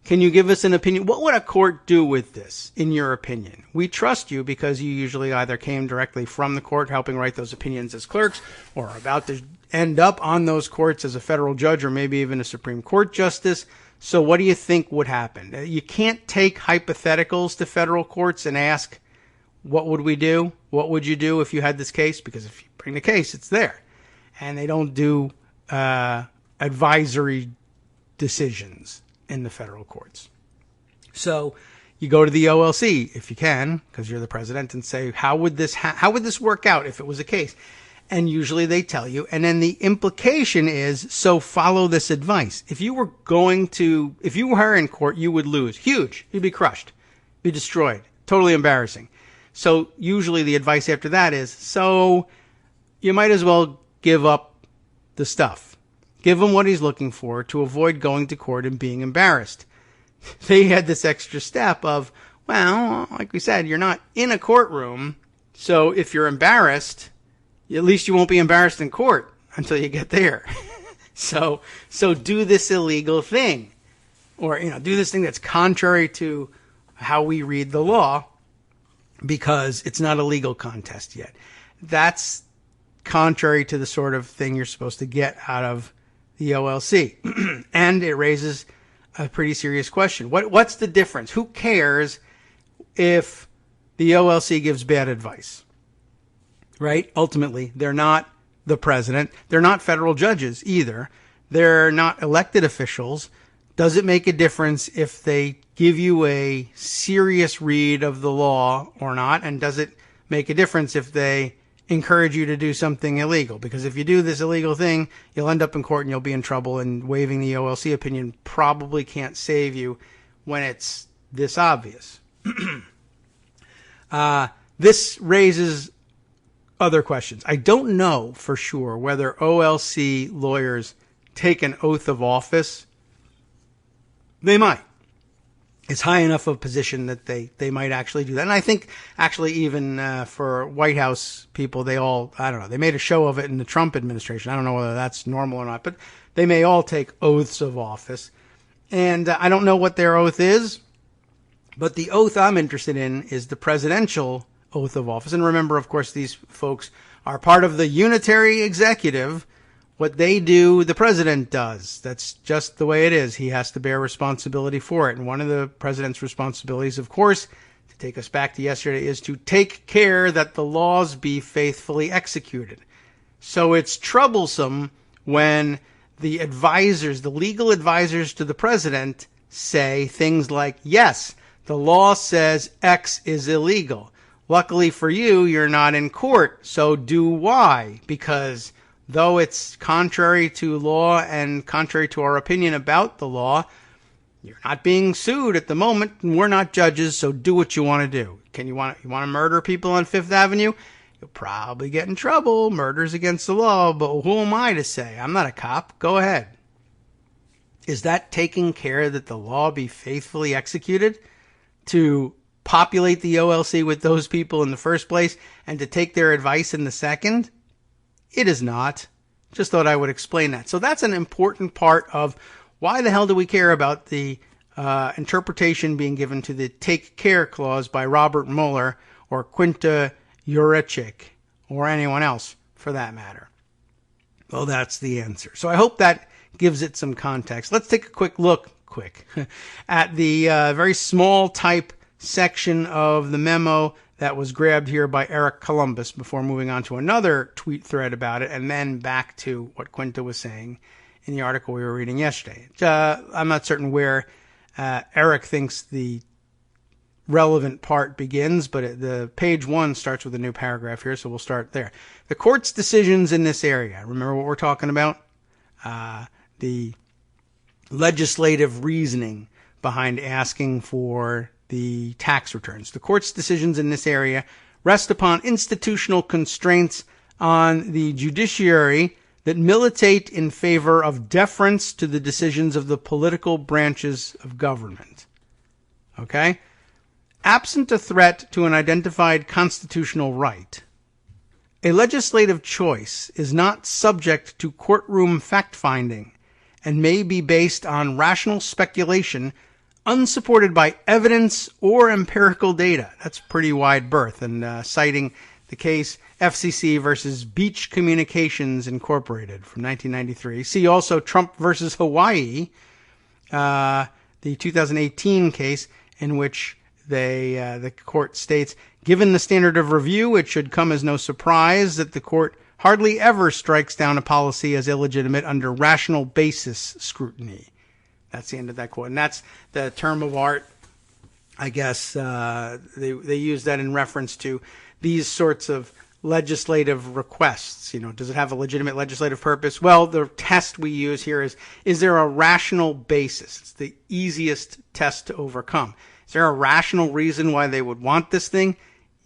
Can you give us an opinion? What would a court do with this, in your opinion? We trust you because you usually either came directly from the court helping write those opinions as clerks, or are about to end up on those courts as a federal judge or maybe even a Supreme Court justice. So what do you think would happen? You can't take hypotheticals to federal courts and ask, what would we do? What would you do if you had this case? Because if you bring the case, it's there. And they don't do advisory decisions in the federal courts. So you go to the OLC if you can, because you're the president, and say, how would this work out if it was a case? And usually they tell you. And then the implication is, so follow this advice. If you were in court, you would lose. Huge. You'd be crushed. Be destroyed. Totally embarrassing. So usually the advice after that is, so you might as well give up the stuff. Give him what he's looking for to avoid going to court and being embarrassed. They had this extra step of, well, like we said, you're not in a courtroom. So if you're embarrassed, at least you won't be embarrassed in court until you get there. So do this illegal thing, or, do this thing that's contrary to how we read the law, because it's not a legal contest yet. That's contrary to the sort of thing you're supposed to get out of the OLC. And it raises a pretty serious question. What's the difference? Who cares if the OLC gives bad advice? Right? Ultimately, they're not the president. They're not federal judges either. They're not elected officials. Does it make a difference if they give you a serious read of the law or not? And does it make a difference if they encourage you to do something illegal? Because if you do this illegal thing, you'll end up in court and you'll be in trouble, and waiving the OLC opinion probably can't save you when it's this obvious. This raises other questions. I don't know for sure whether OLC lawyers take an oath of office. They might. It's high enough of a position that they might actually do that. And I think actually even for White House people, they made a show of it in the Trump administration. I don't know whether that's normal or not, but they may all take oaths of office. And I don't know what their oath is, but the oath I'm interested in is the presidential oath of office. And remember, of course, these folks are part of the unitary executive. What they do, the president does. That's just the way it is. He has to bear responsibility for it. And one of the president's responsibilities, of course, to take us back to yesterday, is to take care that the laws be faithfully executed. So it's troublesome when the advisors, the legal advisors to the president, say things like, yes, the law says X is illegal. Luckily for you, you're not in court, so do Y, because though it's contrary to law and contrary to our opinion about the law, you're not being sued at the moment, and we're not judges, so do what you want to do. You want to murder people on Fifth Avenue? You'll probably get in trouble. Murder's against the law, but who am I to say? I'm not a cop. Go ahead. Is that taking care that the law be faithfully executed? To populate the OLC with those people in the first place and to take their advice in the second? It is not. Just thought I would explain that. So that's an important part of why the hell do we care about the interpretation being given to the take care clause by Robert Mueller or Quinta Jurecic or anyone else for that matter? Well, that's the answer. So I hope that gives it some context. Let's take a quick look at the very small type section of the memo that was grabbed here by Eric Columbus before moving on to another tweet thread about it, and then back to what Quinta was saying in the article we were reading yesterday. I'm not certain where Eric thinks the relevant part begins, but the page 1 starts with a new paragraph here, so we'll start there. The court's decisions in this area. Remember what we're talking about? The legislative reasoning behind asking for the tax returns. The court's decisions in this area rest upon institutional constraints on the judiciary that militate in favor of deference to the decisions of the political branches of government. Okay? Absent a threat to an identified constitutional right, a legislative choice is not subject to courtroom fact-finding and may be based on rational speculation unsupported by evidence or empirical data. That's pretty wide berth. And citing the case FCC versus Beach Communications Incorporated from 1993. See also Trump versus Hawaii, the 2018 case in which the court states, Given the standard of review, it should come as no surprise that the court hardly ever strikes down a policy as illegitimate under rational basis scrutiny. That's the end of that quote. And that's the term of art, I guess. They use that in reference to these sorts of legislative requests. Does it have a legitimate legislative purpose? Well, the test we use here is there a rational basis? It's the easiest test to overcome. Is there a rational reason why they would want this thing?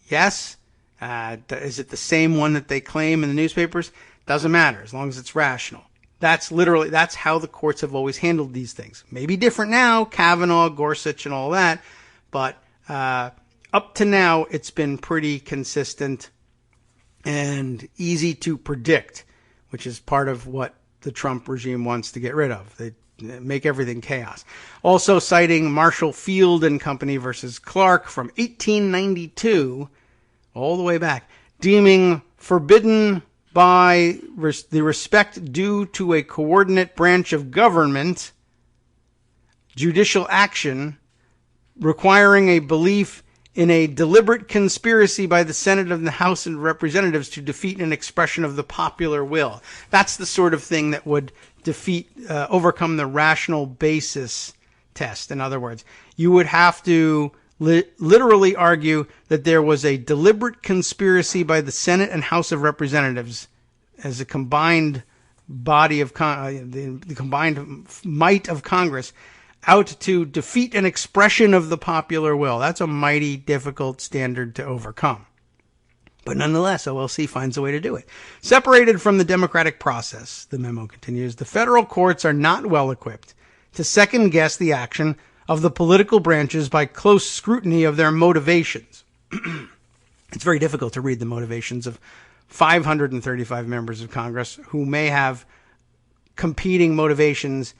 Yes. Is it the same one that they claim in the newspapers? Doesn't matter, as long as it's rational. That's how the courts have always handled these things. Maybe different now, Kavanaugh, Gorsuch, and all that, but up to now, it's been pretty consistent and easy to predict, which is part of what the Trump regime wants to get rid of. They make everything chaos. Also citing Marshall Field and Company versus Clark from 1892, all the way back, deeming forbidden by the respect due to a coordinate branch of government, judicial action requiring a belief in a deliberate conspiracy by the Senate and the House of Representatives to defeat an expression of the popular will. That's the sort of thing that would overcome the rational basis test. In other words, you would have to literally argue that there was a deliberate conspiracy by the Senate and House of Representatives as a combined body of the combined might of Congress out to defeat an expression of the popular will. That's a mighty difficult standard to overcome. But nonetheless, OLC finds a way to do it. Separated from the democratic process, the memo continues, the federal courts are not well equipped to second guess the action of the political branches by close scrutiny of their motivations. It's very difficult to read the motivations of 535 members of Congress who may have competing motivations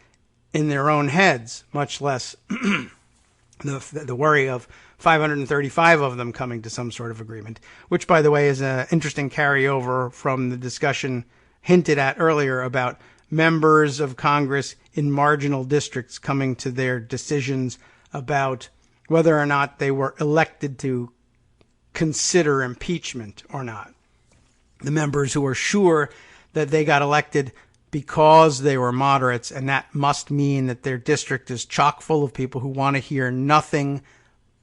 in their own heads, much less the worry of 535 of them coming to some sort of agreement, which, by the way, is an interesting carryover from the discussion hinted at earlier about members of Congress in marginal districts coming to their decisions about whether or not they were elected to consider impeachment or not. The members who are sure that they got elected because they were moderates, and that must mean that their district is chock full of people who want to hear nothing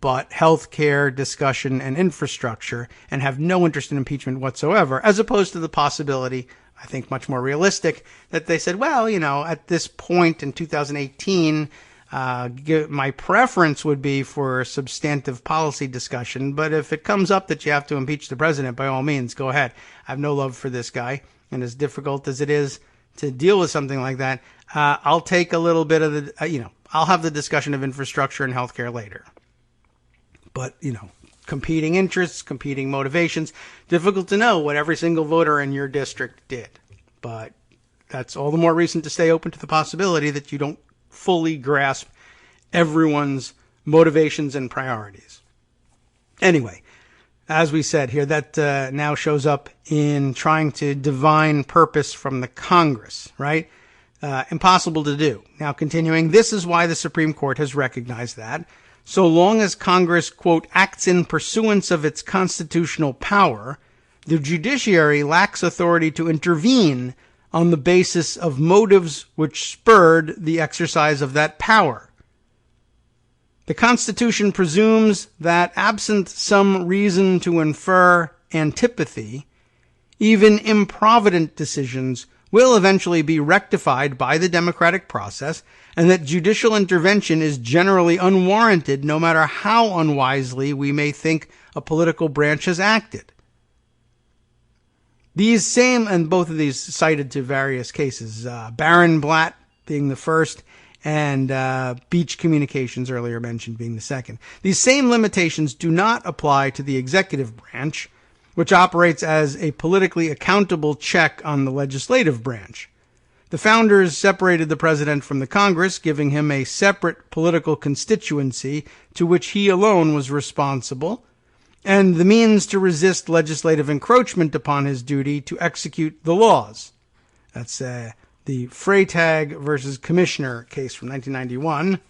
but health care discussion and infrastructure and have no interest in impeachment whatsoever, as opposed to the possibility, I think much more realistic, that they said, well, at this point in 2018, my preference would be for substantive policy discussion, but if it comes up that you have to impeach the president, by all means, go ahead. I have no love for this guy, and as difficult as it is to deal with something like that, I'll take a little bit of the, I'll have the discussion of infrastructure and healthcare later. But, competing interests, competing motivations, difficult to know what every single voter in your district did. But that's all the more reason to stay open to the possibility that you don't fully grasp everyone's motivations and priorities. Anyway, as we said here, that now shows up in trying to divine purpose from the Congress, right? Impossible to do. Now, continuing, this is why the Supreme Court has recognized that so long as Congress, quote, acts in pursuance of its constitutional power, the judiciary lacks authority to intervene on the basis of motives which spurred the exercise of that power. The Constitution presumes that absent some reason to infer antipathy, even improvident decisions will eventually be rectified by the democratic process, and that judicial intervention is generally unwarranted no matter how unwisely we may think a political branch has acted. These same, and both of these cited to various cases, Baron Blatt being the first, and Beach Communications, earlier mentioned, being the second. These same limitations do not apply to the executive branch, which operates as a politically accountable check on the legislative branch. The founders separated the president from the Congress, giving him a separate political constituency to which he alone was responsible, and the means to resist legislative encroachment upon his duty to execute the laws. That's the Freytag versus Commissioner case from 1991.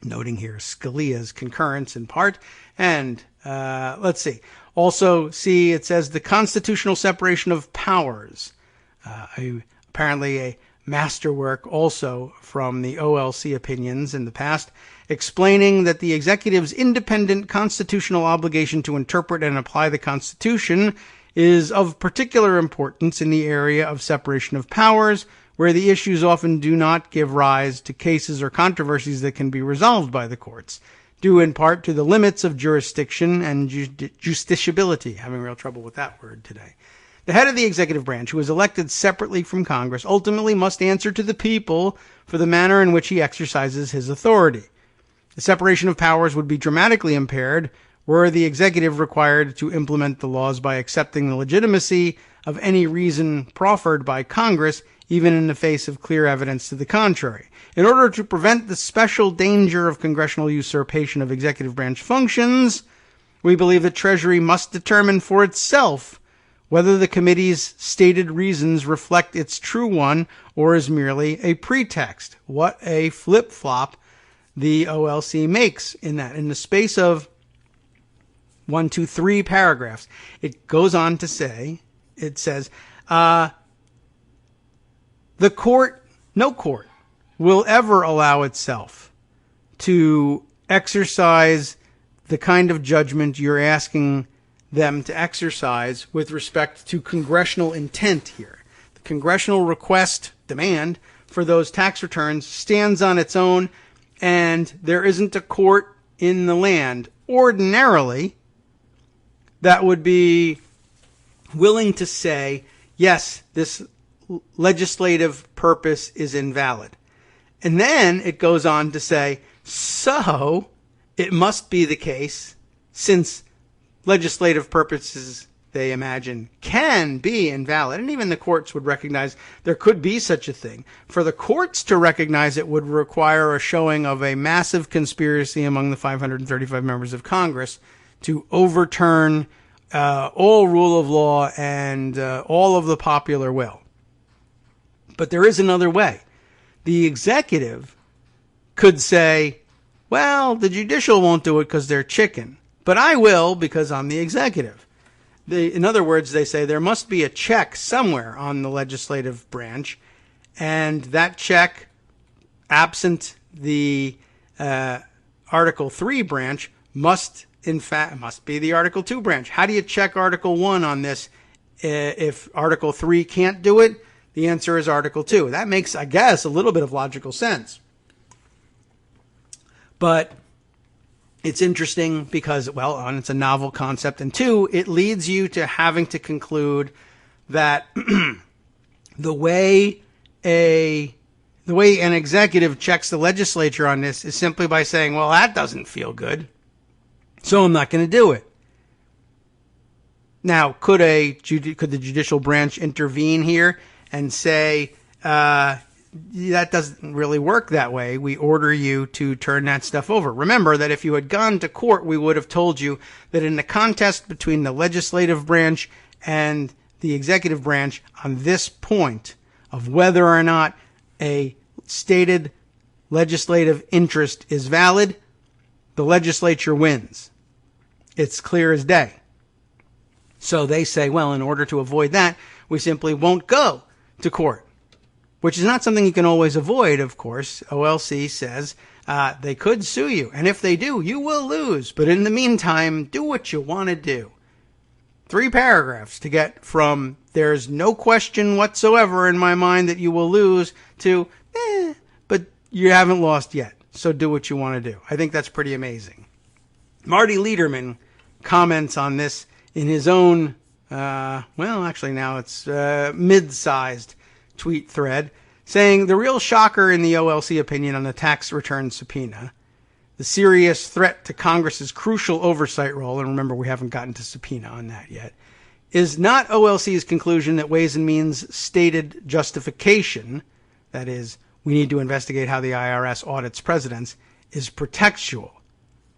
Noting here Scalia's concurrence in part. And let's see. Also, see, it says the constitutional separation of powers. Apparently a masterwork also from the OLC opinions in the past, explaining that the executive's independent constitutional obligation to interpret and apply the Constitution is of particular importance in the area of separation of powers, where the issues often do not give rise to cases or controversies that can be resolved by the courts, due in part to the limits of jurisdiction and justiciability. Having real trouble with that word today. The head of the executive branch, who is elected separately from Congress, ultimately must answer to the people for the manner in which he exercises his authority. The separation of powers would be dramatically impaired were the executive required to implement the laws by accepting the legitimacy of any reason proffered by Congress, even in the face of clear evidence to the contrary. In order to prevent the special danger of congressional usurpation of executive branch functions, we believe that Treasury must determine for itself whether the committee's stated reasons reflect its true one or is merely a pretext. What a flip-flop the OLC makes in that. In the space of 3 paragraphs, it goes on to say, it says, no court will ever allow itself to exercise the kind of judgment you're asking them to exercise with respect to congressional intent here. The congressional request, demand, for those tax returns stands on its own, and there isn't a court in the land ordinarily that would be willing to say, yes, this legislative purpose is invalid. And then it goes on to say, so it must be the case, since legislative purposes, they imagine, can be invalid. And even the courts would recognize there could be such a thing. For the courts to recognize it would require a showing of a massive conspiracy among the 535 members of Congress to overturn all rule of law and all of the popular will. But there is another way. The executive could say, well, the judicial won't do it because they're chicken, but I will because I'm the executive. In other words, they say there must be a check somewhere on the legislative branch, and that check, absent the Article 3 branch, must be the Article 2 branch. How do you check Article 1 on this if Article 3 can't do it? The answer is Article 2. That makes, I guess, a little bit of logical sense. But it's interesting because, well, one, it's a novel concept, and two, it leads you to having to conclude that the way an executive checks the legislature on this is simply by saying, well, that doesn't feel good, so I'm not going to do it. Now, could the judicial branch intervene here and say, that doesn't really work that way. We order you to turn that stuff over. Remember that if you had gone to court, we would have told you that in the contest between the legislative branch and the executive branch on this point of whether or not a stated legislative interest is valid, the legislature wins. It's clear as day. So they say, well, in order to avoid that, we simply won't go to court. Which is not something you can always avoid, of course. OLC says they could sue you. And if they do, you will lose. But in the meantime, do what you want to do. 3 paragraphs to get from there's no question whatsoever in my mind that you will lose to, but you haven't lost yet. So do what you want to do. I think that's pretty amazing. Marty Lederman comments on this in his own, actually now it's mid-sized tweet thread, saying the real shocker in the OLC opinion on the tax return subpoena, the serious threat to Congress's crucial oversight role, and remember we haven't gotten to subpoena on that yet, is not OLC's conclusion that Ways and Means stated justification, that is, we need to investigate how the IRS audits presidents, is pretextual.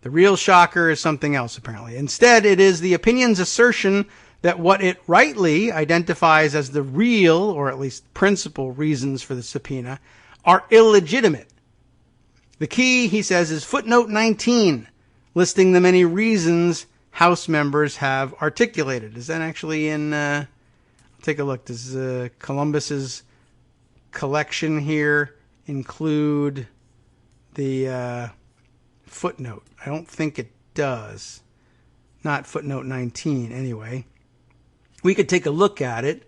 The real shocker is something else, apparently. Instead, it is the opinion's assertion that what it rightly identifies as the real, or at least principal, reasons for the subpoena are illegitimate. The key, he says, is footnote 19, listing the many reasons House members have articulated. Is that actually in, take a look. Does Columbus's collection here include the footnote? I don't think it does. Not footnote 19, anyway. We could take a look at it,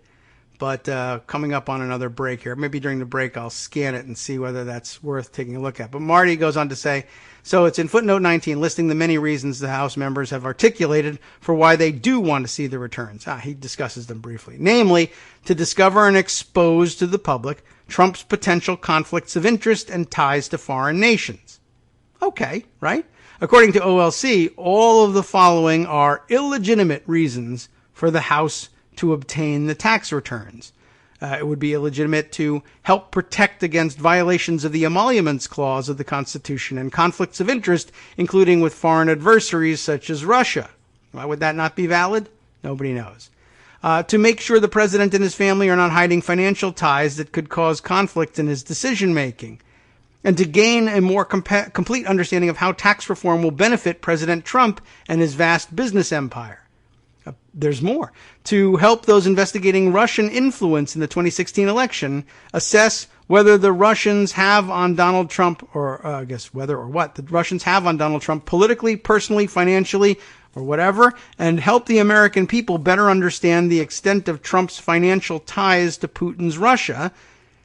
but coming up on another break here. Maybe during the break I'll scan it and see whether that's worth taking a look at. But Marty goes on to say, so it's in footnote 19, listing the many reasons the House members have articulated for why they do want to see the returns. He discusses them briefly. Namely, to discover and expose to the public Trump's potential conflicts of interest and ties to foreign nations. Okay, right? According to OLC, all of the following are illegitimate reasons for the House to obtain the tax returns. It would be illegitimate to help protect against violations of the Emoluments Clause of the Constitution and conflicts of interest, including with foreign adversaries such as Russia. Why would that not be valid? Nobody knows. To make sure the president and his family are not hiding financial ties that could cause conflict in his decision-making. And to gain a more complete understanding of how tax reform will benefit President Trump and his vast business empire. There's more. To help those investigating Russian influence in the 2016 election assess whether the Russians have on Donald Trump, or I guess whether or what the Russians have on Donald Trump politically, personally, financially, or whatever, and help the American people better understand the extent of Trump's financial ties to Putin's Russia,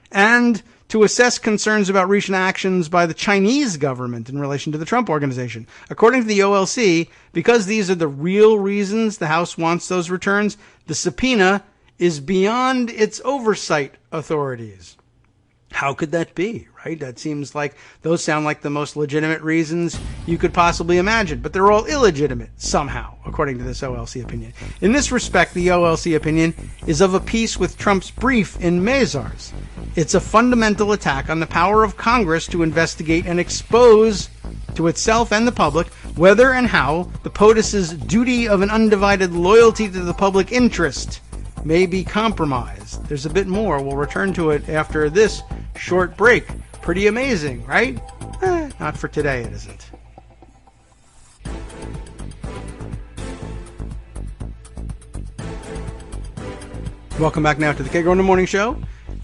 and to assess concerns about recent actions by the Chinese government in relation to the Trump Organization. According to the OLC, because these are the real reasons the House wants those returns, the subpoena is beyond its oversight authorities. How could that be, right? That seems like those sound like the most legitimate reasons you could possibly imagine, but they're all illegitimate somehow, according to this OLC opinion. In this respect, the OLC opinion is of a piece with Trump's brief in Mazars. It's a fundamental attack on the power of Congress to investigate and expose to itself and the public whether and how the POTUS's duty of an undivided loyalty to the public interest may be compromised. There's a bit more. We'll return to it after this short break. Pretty amazing, right? Not for today, it isn't. Welcome back now to the Kagro in the Morning Show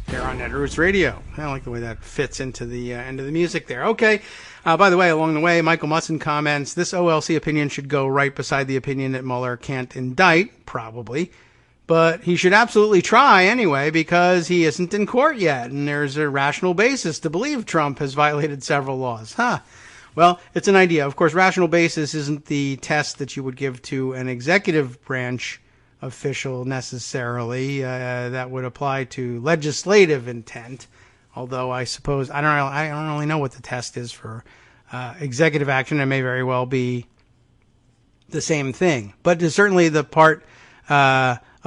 here on Netroots Radio. I like the way that fits into the end of the music there. Okay. By the way, along the way, Michael Musson comments, this OLC opinion should go right beside the opinion that Mueller can't indict, probably. But he should absolutely try anyway, because he isn't in court yet, and there's a rational basis to believe Trump has violated several laws. Well, it's an idea. Of course, rational basis isn't the test that you would give to an executive branch official necessarily. That would apply to legislative intent, although I suppose I don't really know what the test is for executive action. It may very well be the same thing, but certainly the part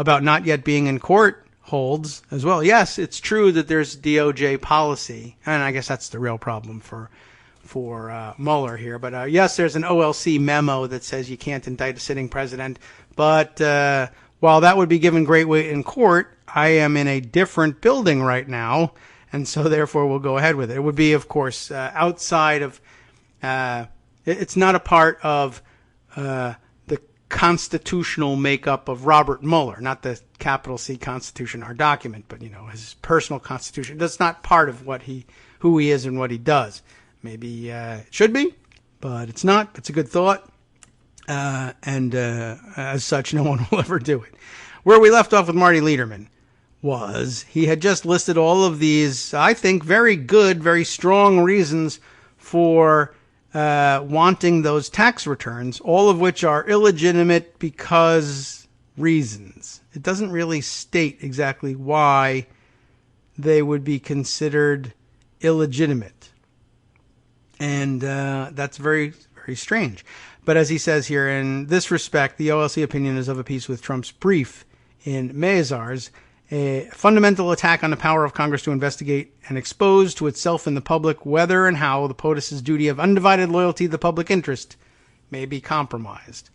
about not yet being in court holds as well. Yes, it's true that there's DOJ policy, and I guess that's the real problem for Mueller here. But yes, there's an OLC memo that says you can't indict a sitting president. But while that would be given great weight in court, I am in a different building right now, and so therefore we'll go ahead with it. It would be, of course, outside of. It's not a part of the constitutional makeup of Robert Mueller, not the capital C Constitution, our document, but his personal constitution. That's not part of who he is and what he does. Maybe it should be, but it's not. It's a good thought, and as such, no one will ever do it. Where we left off with Marty Lederman was he had just listed all of these, I think, very good, very strong reasons for wanting those tax returns, all of which are illegitimate because reasons. It doesn't really state exactly why they would be considered illegitimate. And that's very, very strange. But as he says here, in this respect, the OLC opinion is of a piece with Trump's brief in Mazars, a fundamental attack on the power of Congress to investigate and expose to itself and the public whether and how the POTUS's duty of undivided loyalty to the public interest may be compromised.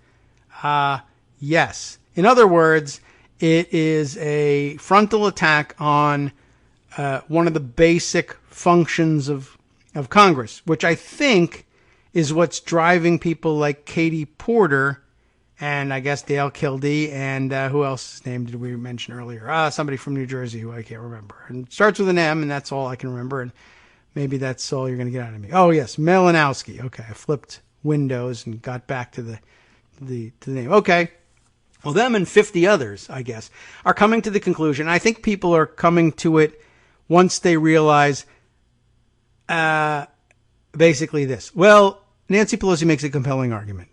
Yes. In other words, it is a frontal attack on one of the basic functions of of Congress, which I think is what's driving people like Katie Porter and I guess Dale Kildee and who else's name did we mention earlier? Somebody from New Jersey who I can't remember. And it starts with an M, and that's all I can remember. And maybe that's all you're going to get out of me. Oh, yes, Malinowski. Okay, I flipped windows and got back to the name. Okay. Well, them and 50 others, I guess, are coming to the conclusion. I think people are coming to it once they realize basically this. Well, Nancy Pelosi makes a compelling argument.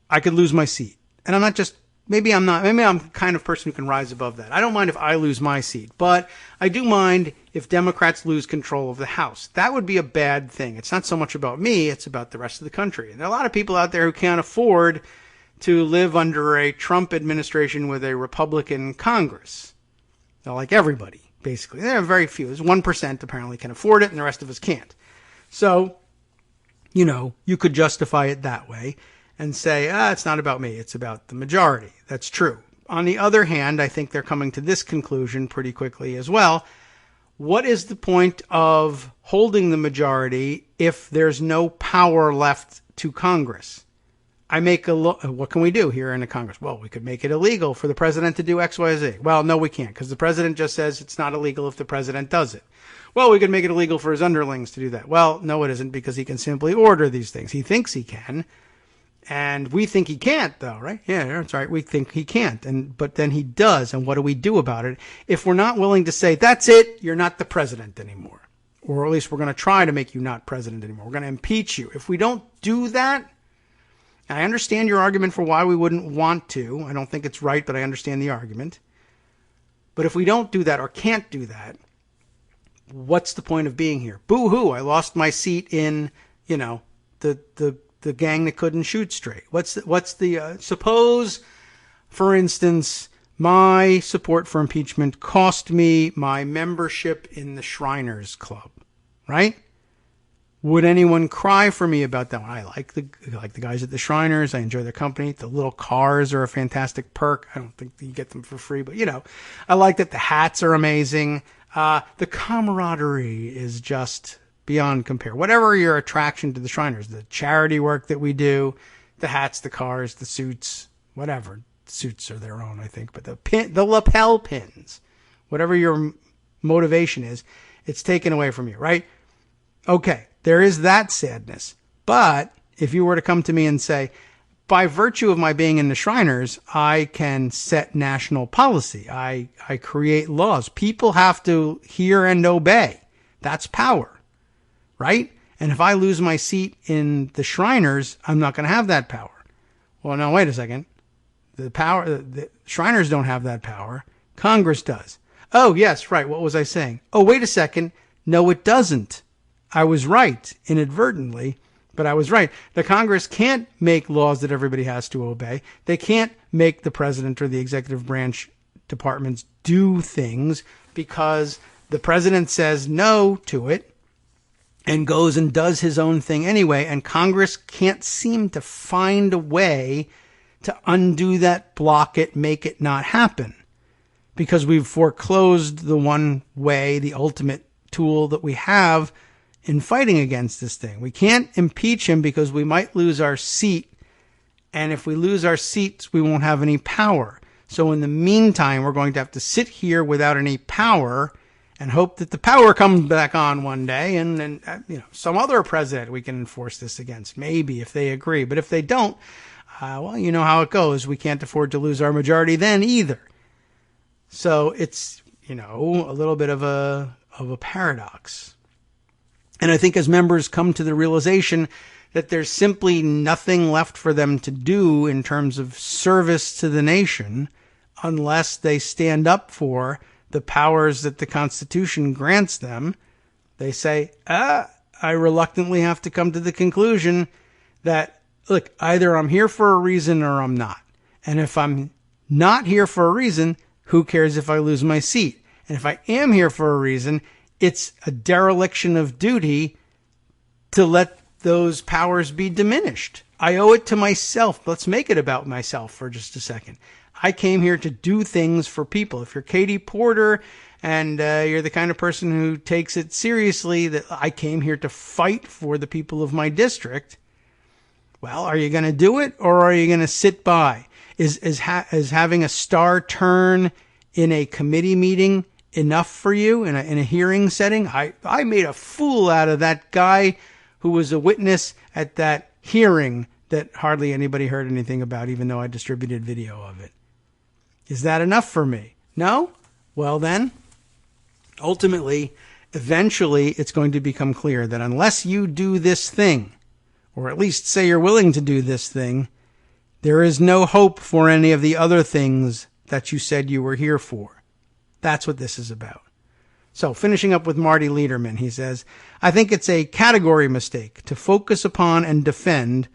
I could lose my seat. And I'm not just, maybe I'm the kind of person who can rise above that. I don't mind if I lose my seat, but I do mind if Democrats lose control of the House. That would be a bad thing. It's not so much about me, it's about the rest of the country. And there are a lot of people out there who can't afford to live under a Trump administration with a Republican Congress. They're like everybody, basically. There are very few. There's 1% apparently can afford it, and the rest of us can't. So, you could justify it that way and say, it's not about me, it's about the majority. That's true. On the other hand, I think they're coming to this conclusion pretty quickly as well. What is the point of holding the majority if there's no power left to Congress? What can we do here in the Congress? Well, we could make it illegal for the president to do X, Y, Z. Well, no, we can't, because the president just says it's not illegal if the president does it. Well, we could make it illegal for his underlings to do that. Well, no, it isn't, because he can simply order these things. He thinks he can. And we think he can't, though, right? Yeah, that's right. We think he can't. But then he does. And what do we do about it? If we're not willing to say, that's it, you're not the president anymore. Or at least we're going to try to make you not president anymore. We're going to impeach you. If we don't do that, and I understand your argument for why we wouldn't want to. I don't think it's right, but I understand the argument. But if we don't do that or can't do that, what's the point of being here? Boo-hoo, I lost my seat in, the gang that couldn't shoot straight. Suppose, for instance, my support for impeachment cost me my membership in the Shriners Club, right? Would anyone cry for me about that one? I like the guys at the Shriners. I enjoy their company. The little cars are a fantastic perk. I don't think you get them for free, but I like that the hats are amazing. The camaraderie is just beyond compare. Whatever your attraction to the Shriners, the charity work that we do, the hats, the cars, the suits, whatever. Suits are their own, I think, but the lapel pins, whatever your motivation is, it's taken away from you, right? Okay, there is that sadness. But if you were to come to me and say, by virtue of my being in the Shriners, I can set national policy. I create laws. People have to hear and obey. That's power. Right? And if I lose my seat in the Shriners, I'm not going to have that power. Well, no, wait a second. The Shriners don't have that power. Congress does. Oh, yes, right. What was I saying? Oh, wait a second. No, it doesn't. I was right inadvertently, but I was right. The Congress can't make laws that everybody has to obey. They can't make the president or the executive branch departments do things because the president says no to it and goes and does his own thing anyway, and Congress can't seem to find a way to undo that, block it, make it not happen, because we've foreclosed the one way, the ultimate tool that we have in fighting against this thing. We can't impeach him because we might lose our seat, and if we lose our seats, we won't have any power. So in the meantime, we're going to have to sit here without any power and hope that the power comes back on one day, and then some other president we can enforce this against, maybe, if they agree. But if they don't, well, you know how it goes. We can't afford to lose our majority then either. So it's, a little bit of a paradox. And I think as members come to the realization that there's simply nothing left for them to do in terms of service to the nation unless they stand up for the powers that the Constitution grants them, they say, I reluctantly have to come to the conclusion that, look, either I'm here for a reason or I'm not. And if I'm not here for a reason, who cares if I lose my seat? And if I am here for a reason, it's a dereliction of duty to let those powers be diminished. I owe it to myself. Let's make it about myself for just a second. I came here to do things for people. If you're Katie Porter and you're the kind of person who takes it seriously, that I came here to fight for the people of my district, well, are you going to do it, or are you going to sit by? Is having a star turn in a committee meeting enough for you in a hearing setting? I made a fool out of that guy who was a witness at that hearing that hardly anybody heard anything about, even though I distributed video of it. Is that enough for me? No? Well then, ultimately, eventually, it's going to become clear that unless you do this thing, or at least say you're willing to do this thing, there is no hope for any of the other things that you said you were here for. That's what this is about. So, finishing up with Marty Lederman, he says, I think it's a category mistake to focus upon and defend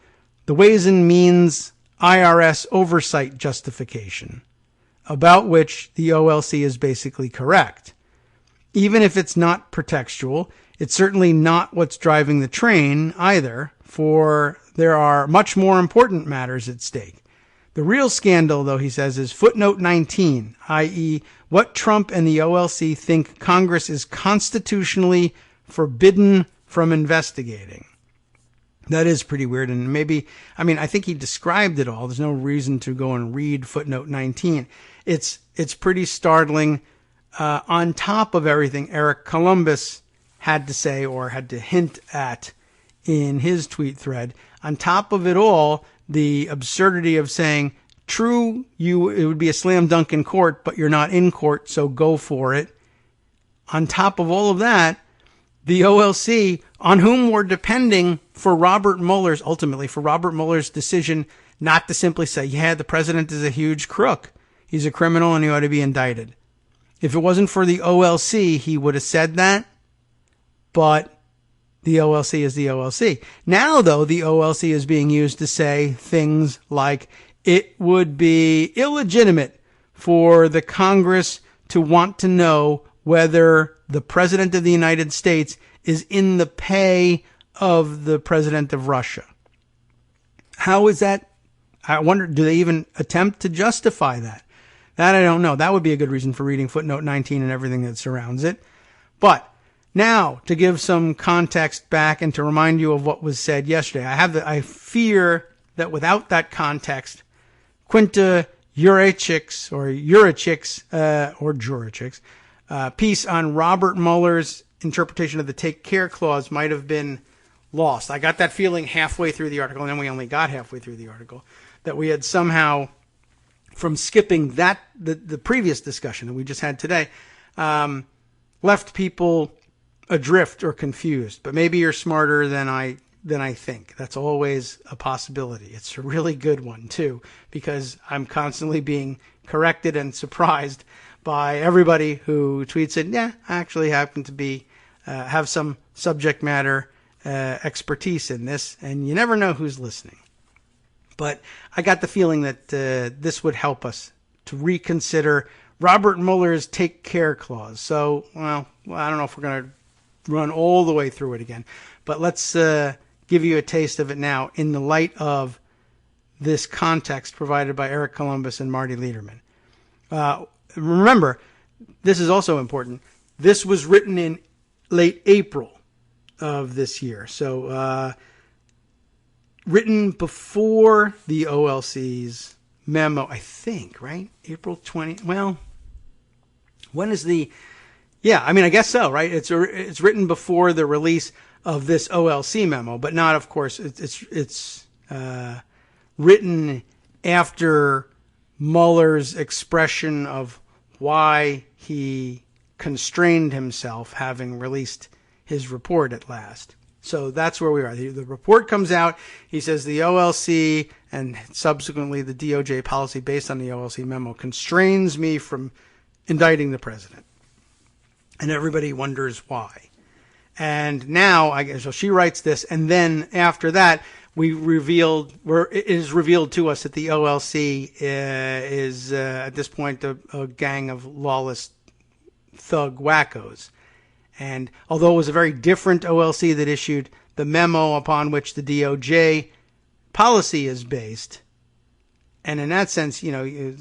the Ways and Means IRS oversight justification, about which the OLC is basically correct. Even if it's not pretextual, it's certainly not what's driving the train either, for there are much more important matters at stake. The real scandal, though, he says, is footnote 19, i.e., what Trump and the OLC think Congress is constitutionally forbidden from investigating. That is pretty weird, and maybe, I think he described it all. There's no reason to go and read footnote 19. It's pretty startling. On top of everything Eric Columbus had to say or had to hint at in his tweet thread, on top of it all, the absurdity of saying, true, it would be a slam dunk in court, but you're not in court, so go for it. On top of all of that, the OLC, on whom we're depending for Robert Mueller's decision not to simply say, yeah, the president is a huge crook. He's a criminal and he ought to be indicted. If it wasn't for the OLC, he would have said that, but the OLC is the OLC. Now, though, the OLC is being used to say things like it would be illegitimate for the Congress to want to know whether the President of the United States is in the pay of the President of Russia. How is that? I wonder, do they even attempt to justify that? That I don't know. That would be a good reason for reading footnote 19 and everything that surrounds it. But now, to give some context back and to remind you of what was said yesterday, I fear that without that context, Quinta Jurečic's piece on Robert Mueller's interpretation of the Take Care Clause might have been lost. I got that feeling halfway through the article, and then we only got halfway through the article, that we had somehow, from skipping the previous discussion that we just had today, left people adrift or confused. But maybe you're smarter than I think. That's always a possibility. It's a really good one too, because I'm constantly being corrected and surprised by everybody who tweets it. Yeah, I actually happen to be have some subject matter expertise in this, and you never know who's listening. But I got the feeling that this would help us to reconsider Robert Mueller's Take Care Clause. So, well, I don't know if we're going to run all the way through it again, but let's give you a taste of it now in the light of this context provided by Eric Columbus and Marty Lederman. Remember, this is also important. This was written in late April of this year. So, written before the OLC's memo, I think, right? April 20. Well, when is the... Yeah, I guess so, right? It's written before the release of this OLC memo, but not, of course, it's written after Mueller's expression of why he constrained himself, having released his report at last. So that's where we are. The report comes out. He says the OLC and subsequently the DOJ policy based on the OLC memo constrains me from indicting the president. And everybody wonders why. And now, so she writes this, and then after that, it is revealed to us that the OLC is at this point a gang of lawless thug wackos. And although it was a very different OLC that issued the memo upon which the DOJ policy is based, And in that sense, even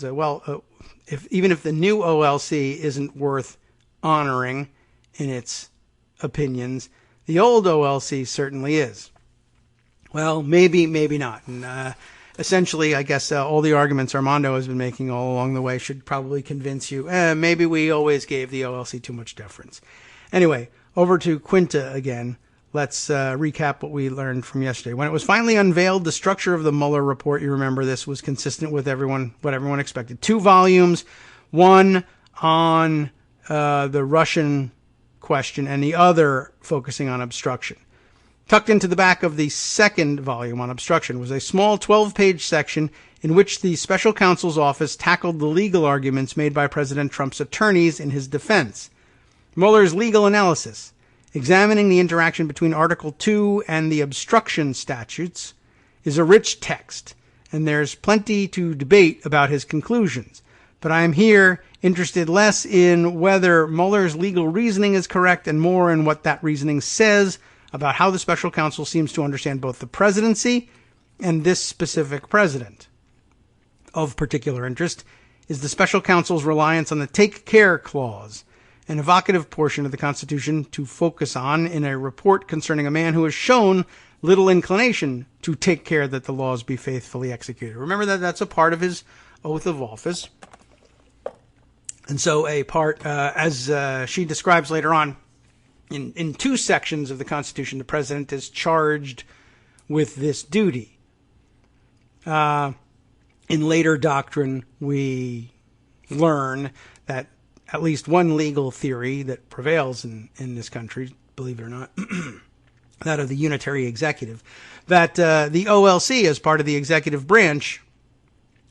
if the new OLC isn't worth honoring in its opinions, the old OLC certainly is. Well, maybe not. And essentially, I guess all the arguments Armando has been making all along the way should probably convince you, maybe we always gave the OLC too much deference. Anyway, over to Quinta again. Let's recap what we learned from yesterday. When it was finally unveiled, the structure of the Mueller report, you remember this, was consistent with what everyone expected. 2 volumes, one on the Russian question and the other focusing on obstruction. Tucked into the back of the second volume on obstruction was a small 12-page section in which the special counsel's office tackled the legal arguments made by President Trump's attorneys in his defense. Mueller's legal analysis, examining the interaction between Article 2 and the obstruction statutes, is a rich text, and there's plenty to debate about his conclusions. But I am here interested less in whether Mueller's legal reasoning is correct and more in what that reasoning says about how the special counsel seems to understand both the presidency and this specific president. Of particular interest is the special counsel's reliance on the Take Care Clause, an evocative portion of the Constitution to focus on in a report concerning a man who has shown little inclination to take care that the laws be faithfully executed. Remember that that's a part of his oath of office. And so a part, as she describes later on, in 2 sections of the Constitution, the president is charged with this duty. In later doctrine, we learn that at least one legal theory that prevails in this country, believe it or not, that of the unitary executive, that the OLC, as part of the executive branch,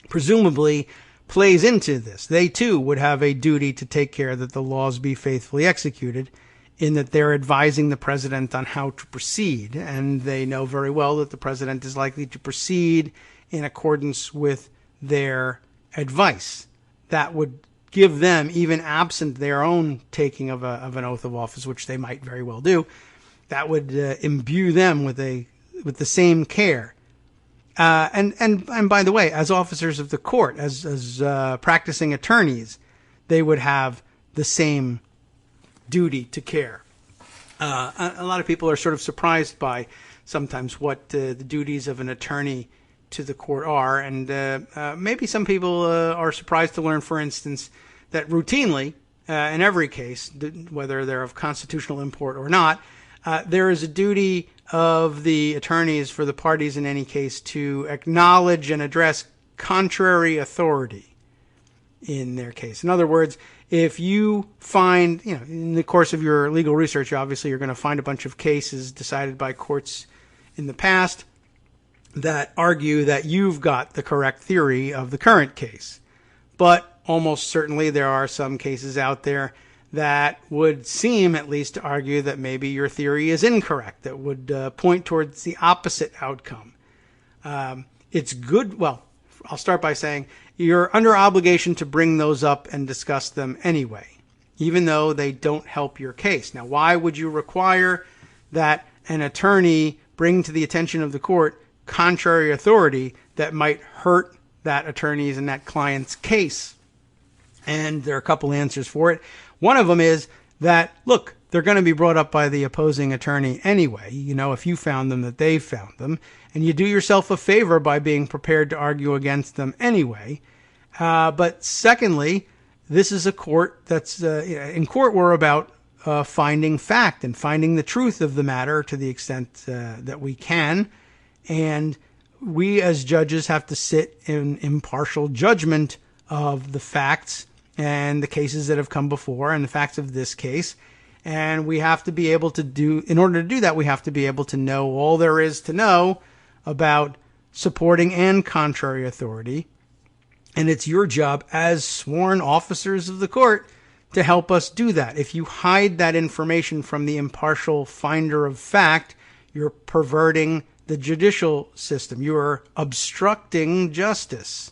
presumably plays into this. They, too, would have a duty to take care that the laws be faithfully executed, in that they're advising the president on how to proceed. And they know very well that the president is likely to proceed in accordance with their advice. That would give them, even absent their own taking of an oath of office, which they might very well do, that would imbue them with the same care. And by the way, as officers of the court, as practicing attorneys, they would have the same duty to care. A lot of people are sort of surprised by sometimes what the duties of an attorney to the court are, and maybe some people are surprised to learn, for instance, that routinely, in every case, whether they're of constitutional import or not, there is a duty of the attorneys for the parties in any case to acknowledge and address contrary authority in their case. In other words, if you find, in the course of your legal research, obviously you're going to find a bunch of cases decided by courts in the past that argue that you've got the correct theory of the current case. But almost certainly there are some cases out there that would seem at least to argue that maybe your theory is incorrect, that would point towards the opposite outcome. It's good, well, I'll start by saying you're under obligation to bring those up and discuss them anyway, even though they don't help your case. Now, why would you require that an attorney bring to the attention of the court contrary authority that might hurt that attorney's and that client's case? And there are a couple answers for it. One of them is that, look, they're going to be brought up by the opposing attorney anyway. If you found them, that they found them. And you do yourself a favor by being prepared to argue against them anyway. But secondly, this is a court that's, in court we're about finding fact and finding the truth of the matter to the extent that we can. And we as judges have to sit in impartial judgment of the facts and the cases that have come before and the facts of this case. And we have to be able to in order to do that, we have to be able to know all there is to know about supporting and contrary authority. And it's your job as sworn officers of the court to help us do that. If you hide that information from the impartial finder of fact, you're perverting the judicial system. You are obstructing justice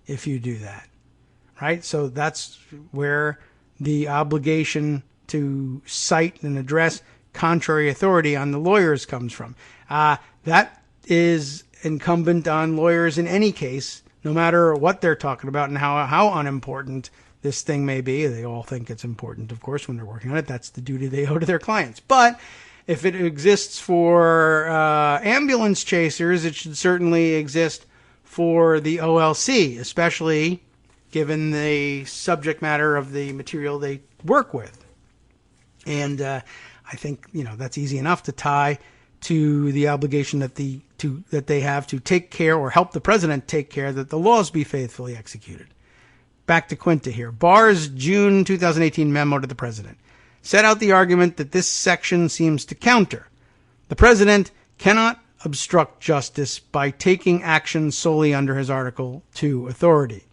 if you do that, right? So that's where the obligation to cite and address contrary authority on the lawyers comes from. That is incumbent on lawyers in any case, no matter what they're talking about and how unimportant this thing may be. They all think it's important, of course, when they're working on it. That's the duty they owe to their clients. But if it exists for ambulance chasers, it should certainly exist for the OLC, especially given the subject matter of the material they work with. And I think that's easy enough to tie to the obligation that they have to take care, or help the president take care, that the laws be faithfully executed. Back to Quinta here. Barr's June 2018 memo to the president set out the argument that this section seems to counter. The president cannot obstruct justice by taking action solely under his Article 2 authority.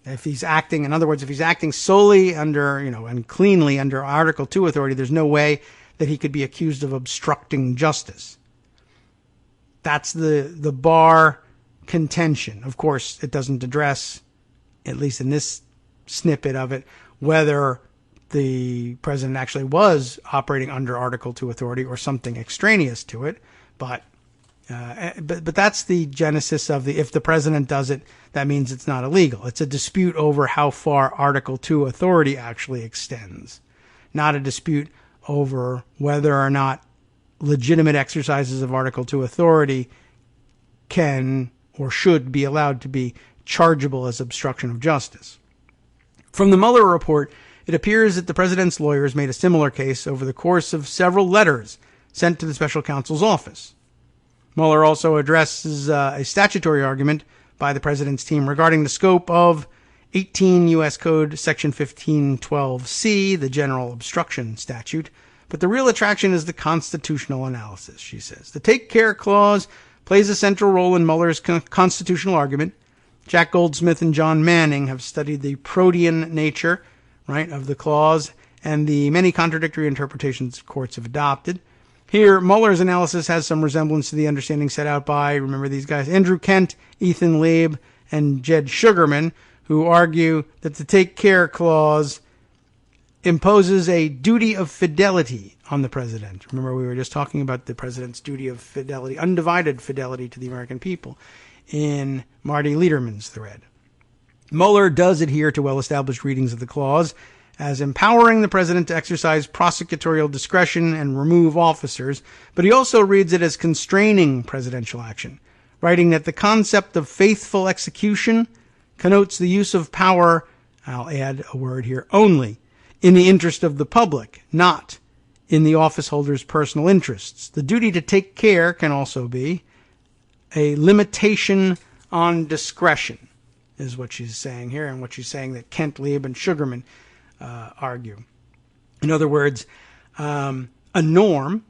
If he's acting, in other words, if he's acting solely under, and cleanly under Article 2 authority, there's no way that he could be accused of obstructing justice. That's the Barr contention. Of course, it doesn't address, at least in this snippet of it, whether the president actually was operating under Article 2 authority or something extraneous to it. But that's the genesis of if the president does it, that means it's not illegal. It's a dispute over how far Article 2 authority actually extends, not a dispute over whether or not legitimate exercises of Article 2 authority can or should be allowed to be chargeable as obstruction of justice. From the Mueller report, it appears that the president's lawyers made a similar case over the course of several letters sent to the special counsel's office. Mueller also addresses a statutory argument by the president's team regarding the scope of 18 U.S. Code Section 1512C, the general obstruction statute. But the real attraction is the constitutional analysis, she says. The Take Care Clause plays a central role in Mueller's constitutional argument. Jack Goldsmith and John Manning have studied the protean nature, of the clause and the many contradictory interpretations courts have adopted. Here, Mueller's analysis has some resemblance to the understanding set out by, remember these guys, Andrew Kent, Ethan Leib, and Jed Sugarman, who argue that the Take Care Clause imposes a duty of fidelity on the president. Remember, we were just talking about the president's duty of fidelity, undivided fidelity to the American people in Marty Lederman's thread. Mueller does adhere to well-established readings of the clause as empowering the president to exercise prosecutorial discretion and remove officers, but he also reads it as constraining presidential action, writing that the concept of faithful execution connotes the use of power, I'll add a word here, only in the interest of the public, not in the office holder's personal interests. The duty to take care can also be a limitation on discretion, is what she's saying here, and what she's saying that Kent, Leib, and Sugarman argue. In other words, a norm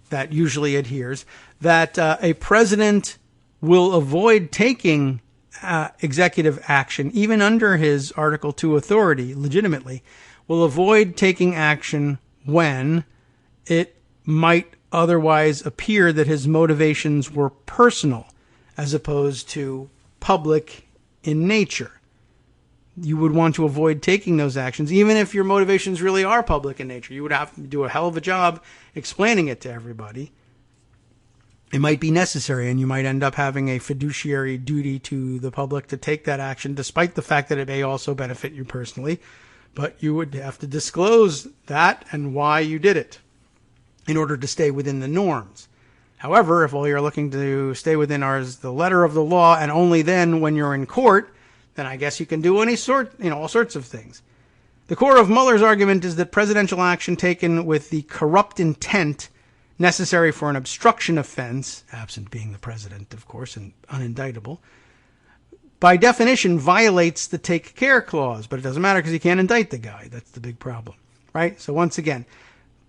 that usually adheres that a president will avoid taking executive action, even under his Article 2 authority, legitimately, will avoid taking action when it might otherwise appear that his motivations were personal as opposed to public in nature. You would want to avoid taking those actions, even if your motivations really are public in nature. You would have to do a hell of a job explaining it to everybody. It might be necessary, and you might end up having a fiduciary duty to the public to take that action, despite the fact that it may also benefit you personally. But you would have to disclose that and why you did it in order to stay within the norms. However, if all you're looking to stay within is the letter of the law, and only then when you're in court, then I guess you can do all sorts of things. The core of Mueller's argument is that presidential action taken with the corrupt intent necessary for an obstruction offense, absent being the president, of course, and unindictable, by definition violates the Take Care Clause. But it doesn't matter because you can't indict the guy. That's the big problem, right? So once again,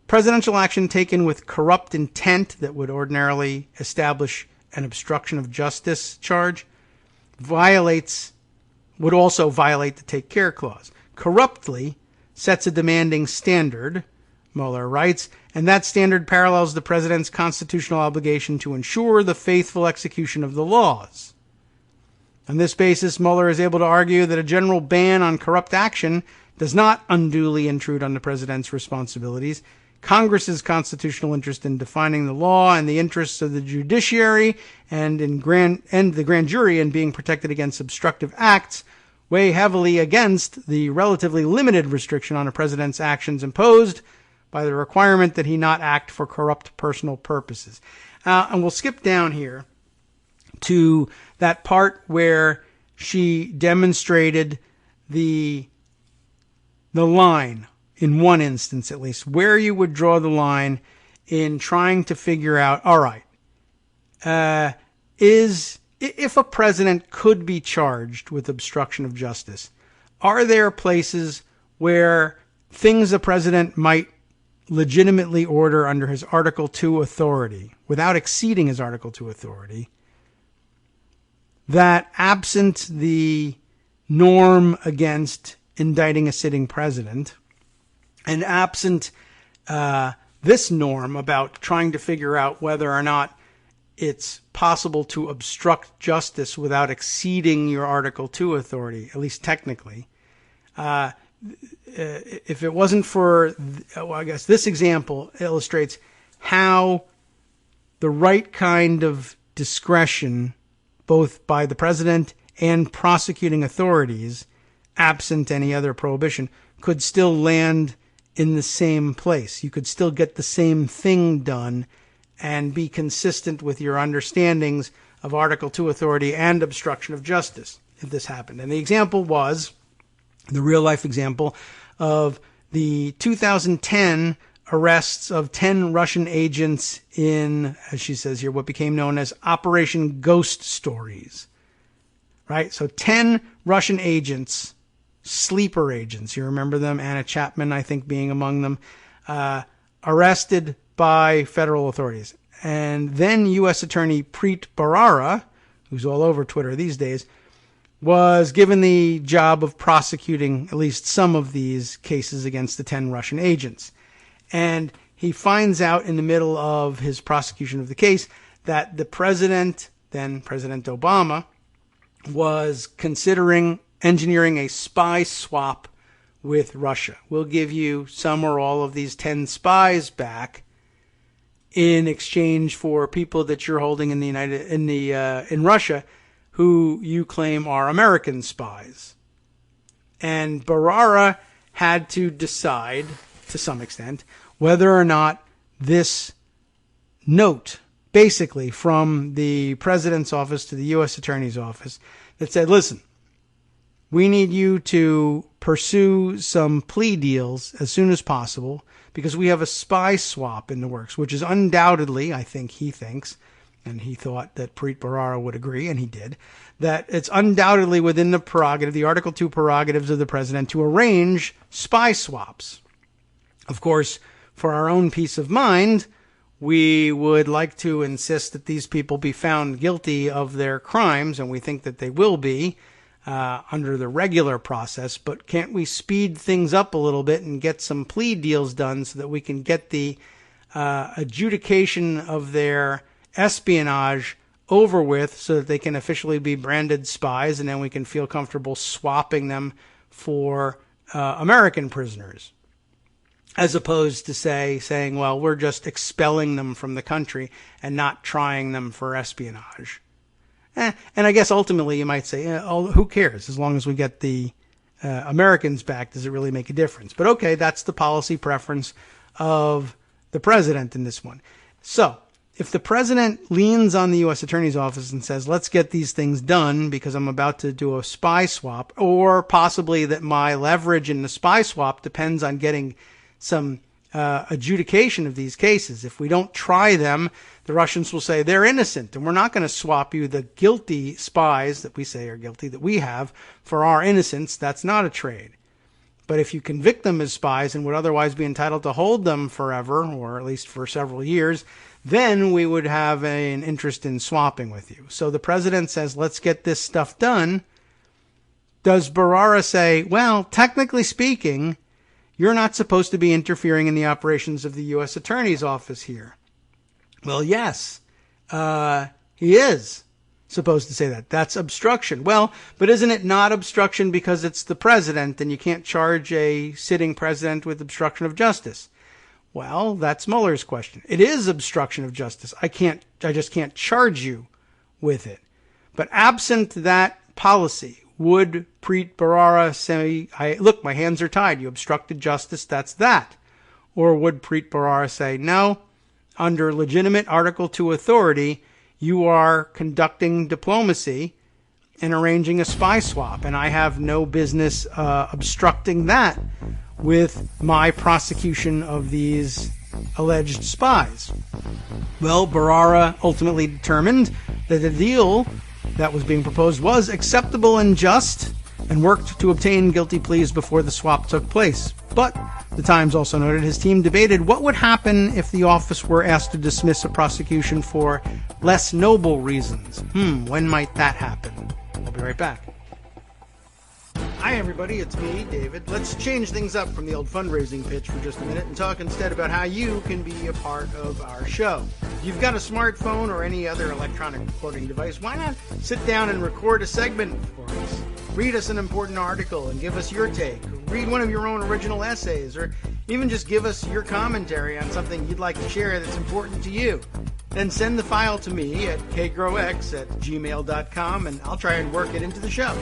presidential action taken with corrupt intent that would ordinarily establish an obstruction of justice charge would also violate the Take Care Clause. Corruptly sets a demanding standard, Mueller writes, and that standard parallels the president's constitutional obligation to ensure the faithful execution of the laws. On this basis, Mueller is able to argue that a general ban on corrupt action does not unduly intrude on the president's responsibilities, Congress's constitutional interest in defining the law and the interests of the judiciary and the grand jury in being protected against obstructive acts weigh heavily against the relatively limited restriction on a president's actions imposed by the requirement that he not act for corrupt personal purposes. And we'll skip down here to that part where she demonstrated the line, in one instance at least, where you would draw the line in trying to figure out, all right, if a president could be charged with obstruction of justice, are there places where things a president might legitimately order under his Article 2 authority, without exceeding his Article 2 authority, that absent the norm against indicting a sitting president, and absent this norm about trying to figure out whether or not it's possible to obstruct justice without exceeding your Article 2 authority, at least technically. If it wasn't for, well, I guess this example illustrates how the right kind of discretion, both by the president and prosecuting authorities, absent any other prohibition, could still land in the same place. You could still get the same thing done and be consistent with your understandings of Article 2 authority and obstruction of justice if this happened. And the example was the real-life example of the 2010 arrests of 10 Russian agents in, as she says here, what became known as Operation Ghost Stories. Right? So 10 Russian agents, sleeper agents, you remember them, Anna Chapman, I think, being among them, arrested by federal authorities. And then U.S. Attorney Preet Bharara, who's all over Twitter these days, was given the job of prosecuting at least some of these cases against the 10 Russian agents. And he finds out in the middle of his prosecution of the case that the president, then President Obama, was considering engineering a spy swap with Russia. We'll give you some or all of these 10 spies back in exchange for people that you're holding in Russia who you claim are American spies. And Bharara had to decide, to some extent, whether or not this note, basically from the president's office to the U.S. Attorney's office, that said, listen, we need you to pursue some plea deals as soon as possible because we have a spy swap in the works, which is undoubtedly, I think he thinks, and he thought that Preet Bharara would agree, and he did, that it's undoubtedly within the prerogative, the Article 2 prerogatives of the president to arrange spy swaps. Of course, for our own peace of mind, we would like to insist that these people be found guilty of their crimes, and we think that they will be under the regular process, but can't we speed things up a little bit and get some plea deals done so that we can get the adjudication of their espionage over with so that they can officially be branded spies, and then we can feel comfortable swapping them for American prisoners, as opposed to saying, well, we're just expelling them from the country and not trying them for espionage. And I guess ultimately you might say, who cares? As long as we get the Americans back, does it really make a difference? But okay, that's the policy preference of the president in this one. So if the president leans on the U.S. Attorney's Office and says, let's get these things done because I'm about to do a spy swap, or possibly that my leverage in the spy swap depends on getting some adjudication of these cases. If we don't try them, the Russians will say they're innocent, and we're not going to swap you the guilty spies that we say are guilty, that we have, for our innocence. That's not a trade. But if you convict them as spies and would otherwise be entitled to hold them forever, or at least for several years, then we would have an interest in swapping with you. So the president says, let's get this stuff done. Does Bharara say, well, technically speaking, you're not supposed to be interfering in the operations of the U.S. Attorney's Office here? Well, yes, he is supposed to say that. That's obstruction. Well, but isn't it not obstruction because it's the president and you can't charge a sitting president with obstruction of justice? Well, that's Mueller's question. It is obstruction of justice. I just can't charge you with it. But absent that policy, would Preet Bharara say, look, my hands are tied. You obstructed justice. That's that. Or would Preet Bharara say, no, under legitimate Article 2 authority, you are conducting diplomacy and arranging a spy swap, and I have no business obstructing that with my prosecution of these alleged spies. Well, Bharara ultimately determined that the deal that was being proposed was acceptable and just, and worked to obtain guilty pleas before the swap took place. But the Times also noted his team debated what would happen if the office were asked to dismiss a prosecution for less noble reasons. When might that happen? I'll be right back. Hi everybody, it's me, David. Let's change things up from the old fundraising pitch for just a minute and talk instead about how you can be a part of our show. If you've got a smartphone or any other electronic recording device, why not sit down and record a segment for us? Read us an important article and give us your take. Read one of your own original essays, or even just give us your commentary on something you'd like to share that's important to you. Then send the file to me at kagrox@gmail.com, and I'll try and work it into the show.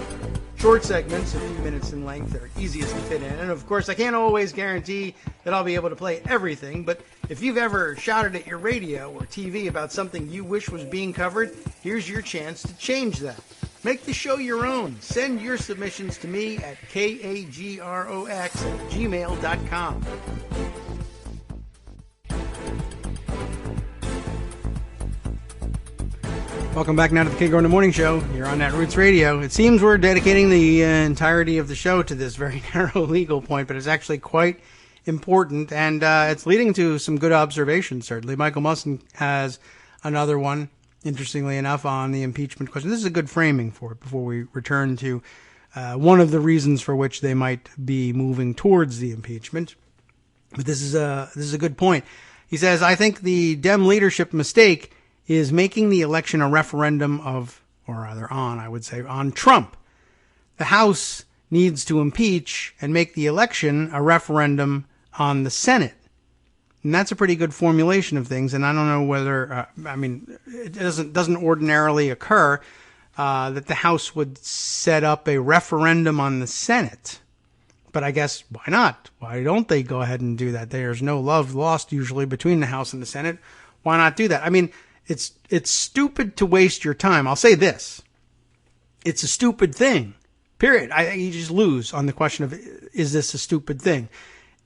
Short segments, a few minutes in length, are easiest to fit in. And of course, I can't always guarantee that I'll be able to play everything, but if you've ever shouted at your radio or TV about something you wish was being covered, here's your chance to change that. Make the show your own. Send your submissions to me at kagrox@gmail.com. Welcome back now to the Kagro in the Morning Show here on Netroots Radio. It seems we're dedicating the entirety of the show to this very narrow legal point, but it's actually quite important, and it's leading to some good observations, certainly. Michael Musson has another one, interestingly enough, on the impeachment question. This is a good framing for it before we return to one of the reasons for which they might be moving towards the impeachment. But this is a good point. He says, I think the Dem leadership mistake is making the election a referendum on Trump. The House needs to impeach and make the election a referendum on the Senate. And that's a pretty good formulation of things. And I don't know whether, it doesn't ordinarily occur that the House would set up a referendum on the Senate. But I guess, why not? Why don't they go ahead and do that? There's no love lost usually between the House and the Senate. Why not do that? I mean, it's stupid to waste your time. I'll say this. It's a stupid thing, period. You just lose on the question of, is this a stupid thing?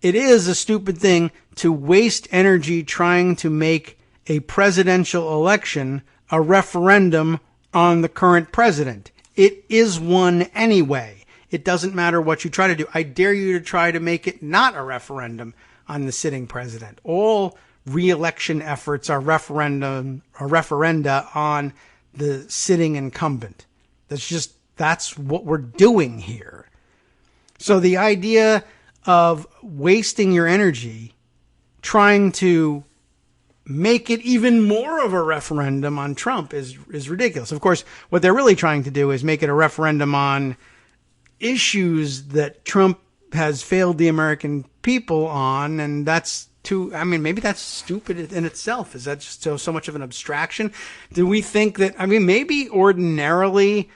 It is a stupid thing to waste energy trying to make a presidential election a referendum on the current president. It is one anyway. It doesn't matter what you try to do. I dare you to try to make it not a referendum on the sitting president. All re-election efforts are referenda on the sitting incumbent. That's what we're doing here. So the idea of wasting your energy trying to make it even more of a referendum on Trump is ridiculous. Of course, what they're really trying to do is make it a referendum on issues that Trump has failed the American people on, and that's maybe that's stupid in itself. Is that just so much of an abstraction? Do we think that, maybe ordinarily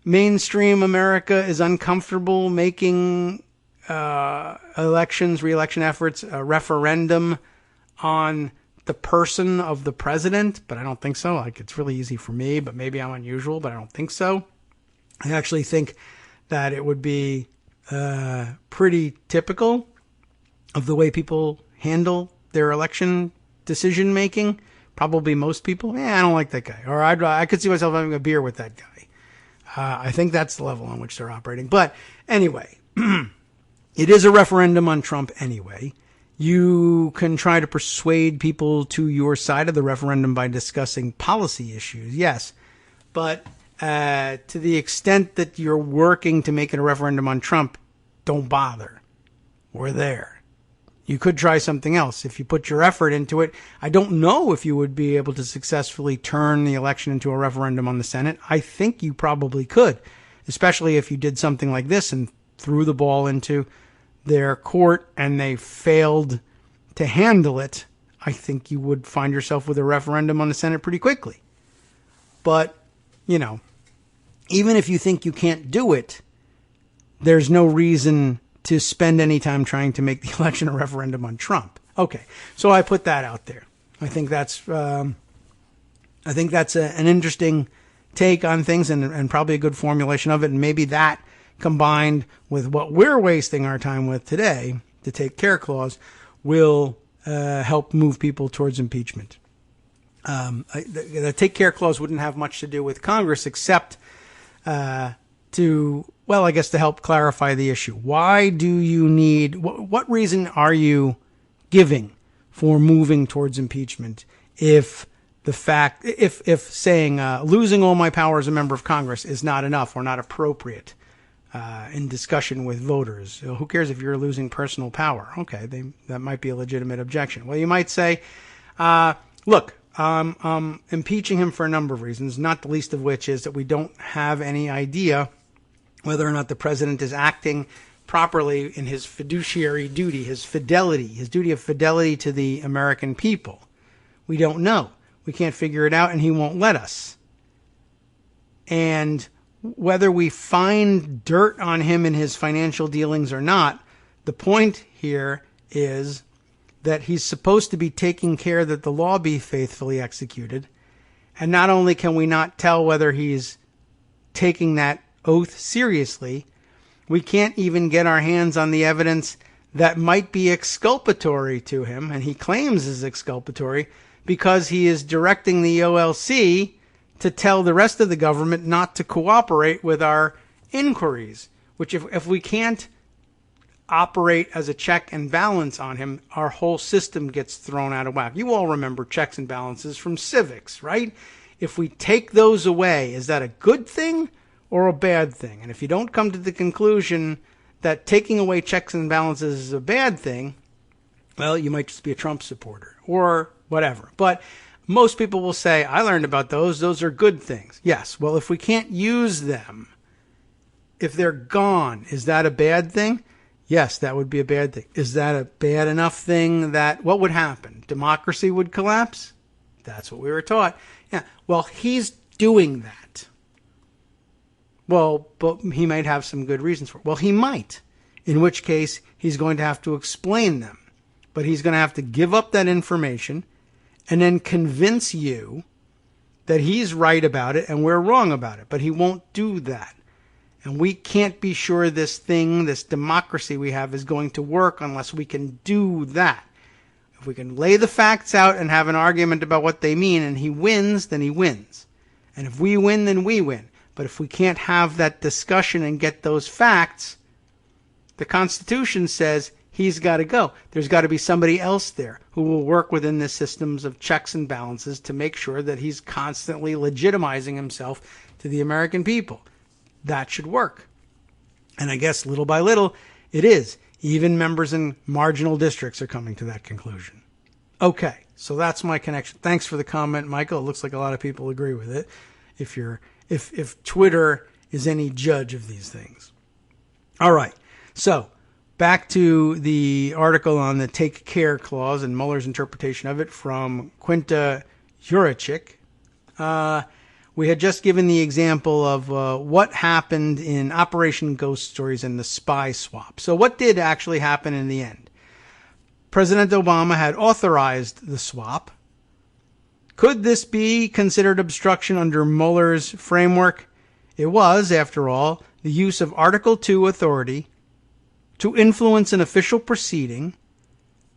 mainstream America is uncomfortable making re-election efforts a referendum on the person of the president, but I don't think so. It's really easy for me, but maybe I'm unusual, but I don't think so. I actually think that it would be pretty typical of the way people handle their election decision making. Probably most people, I don't like that guy. Or I could see myself having a beer with that guy. I think that's the level on which they're operating. But anyway, it is a referendum on Trump anyway. You can try to persuade people to your side of the referendum by discussing policy issues, yes. But to the extent that you're working to make it a referendum on Trump, don't bother. We're there. You could try something else. If you put your effort into it, I don't know if you would be able to successfully turn the election into a referendum on the Senate. I think you probably could, especially if you did something like this and threw the ball into their court and they failed to handle it, I think you would find yourself with a referendum on the Senate pretty quickly. But, even if you think you can't do it, there's no reason to spend any time trying to make the election a referendum on Trump. Okay, so I put that out there. I think that's an interesting take on things and probably a good formulation of it. And maybe that combined with what we're wasting our time with today, the take care clause, will help move people towards impeachment. The take care clause wouldn't have much to do with Congress except to help clarify the issue. Why do you need, what reason are you giving for moving towards impeachment if saying losing all my power as a member of Congress is not enough or not appropriate in discussion with voters? Who cares if you're losing personal power? Okay, that might be a legitimate objection. Well, you might say, look, I'm impeaching him for a number of reasons, not the least of which is that we don't have any idea whether or not the president is acting properly in his fiduciary duty, his duty of fidelity to the American people. We don't know. We can't figure it out, and he won't let us. And whether we find dirt on him in his financial dealings or not, the point here is that he's supposed to be taking care that the law be faithfully executed. And not only can we not tell whether he's taking that oath seriously, we can't even get our hands on the evidence that might be exculpatory to him, and he claims is exculpatory, because he is directing the OLC to tell the rest of the government not to cooperate with our inquiries, which if we can't operate as a check and balance on him, our whole system gets thrown out of whack. You all remember checks and balances from civics, right? If we take those away, is that a good thing or a bad thing? And if you don't come to the conclusion that taking away checks and balances is a bad thing, well, you might just be a Trump supporter or whatever. But most people will say, I learned about those. Those are good things. Yes. Well, if we can't use them, if they're gone, is that a bad thing? Yes, that would be a bad thing. Is that a bad enough thing that what would happen? Democracy would collapse? That's what we were taught. Yeah. Well, he's doing that. Well, but he might have some good reasons for it. Well, he might, in which case he's going to have to explain them. But he's going to have to give up that information and then convince you that he's right about it and we're wrong about it. But he won't do that. And we can't be sure this democracy we have is going to work unless we can do that. If we can lay the facts out and have an argument about what they mean and he wins, then he wins. And if we win, then we win. But if we can't have that discussion and get those facts, the Constitution says he's got to go. There's got to be somebody else there who will work within the systems of checks and balances to make sure that he's constantly legitimizing himself to the American people. That should work. And I guess little by little, it is. Even members in marginal districts are coming to that conclusion. Okay, so that's my connection. Thanks for the comment, Michael. It looks like a lot of people agree with it. If Twitter is any judge of these things. All right, so back to the article on the take care clause and Mueller's interpretation of it from Quinta Jurecic. We had just given the example of what happened in Operation Ghost Stories and the spy swap. So what did actually happen in the end? President Obama had authorized the swap. Could this be considered obstruction under Mueller's framework? It was, after all, the use of Article 2 authority to influence an official proceeding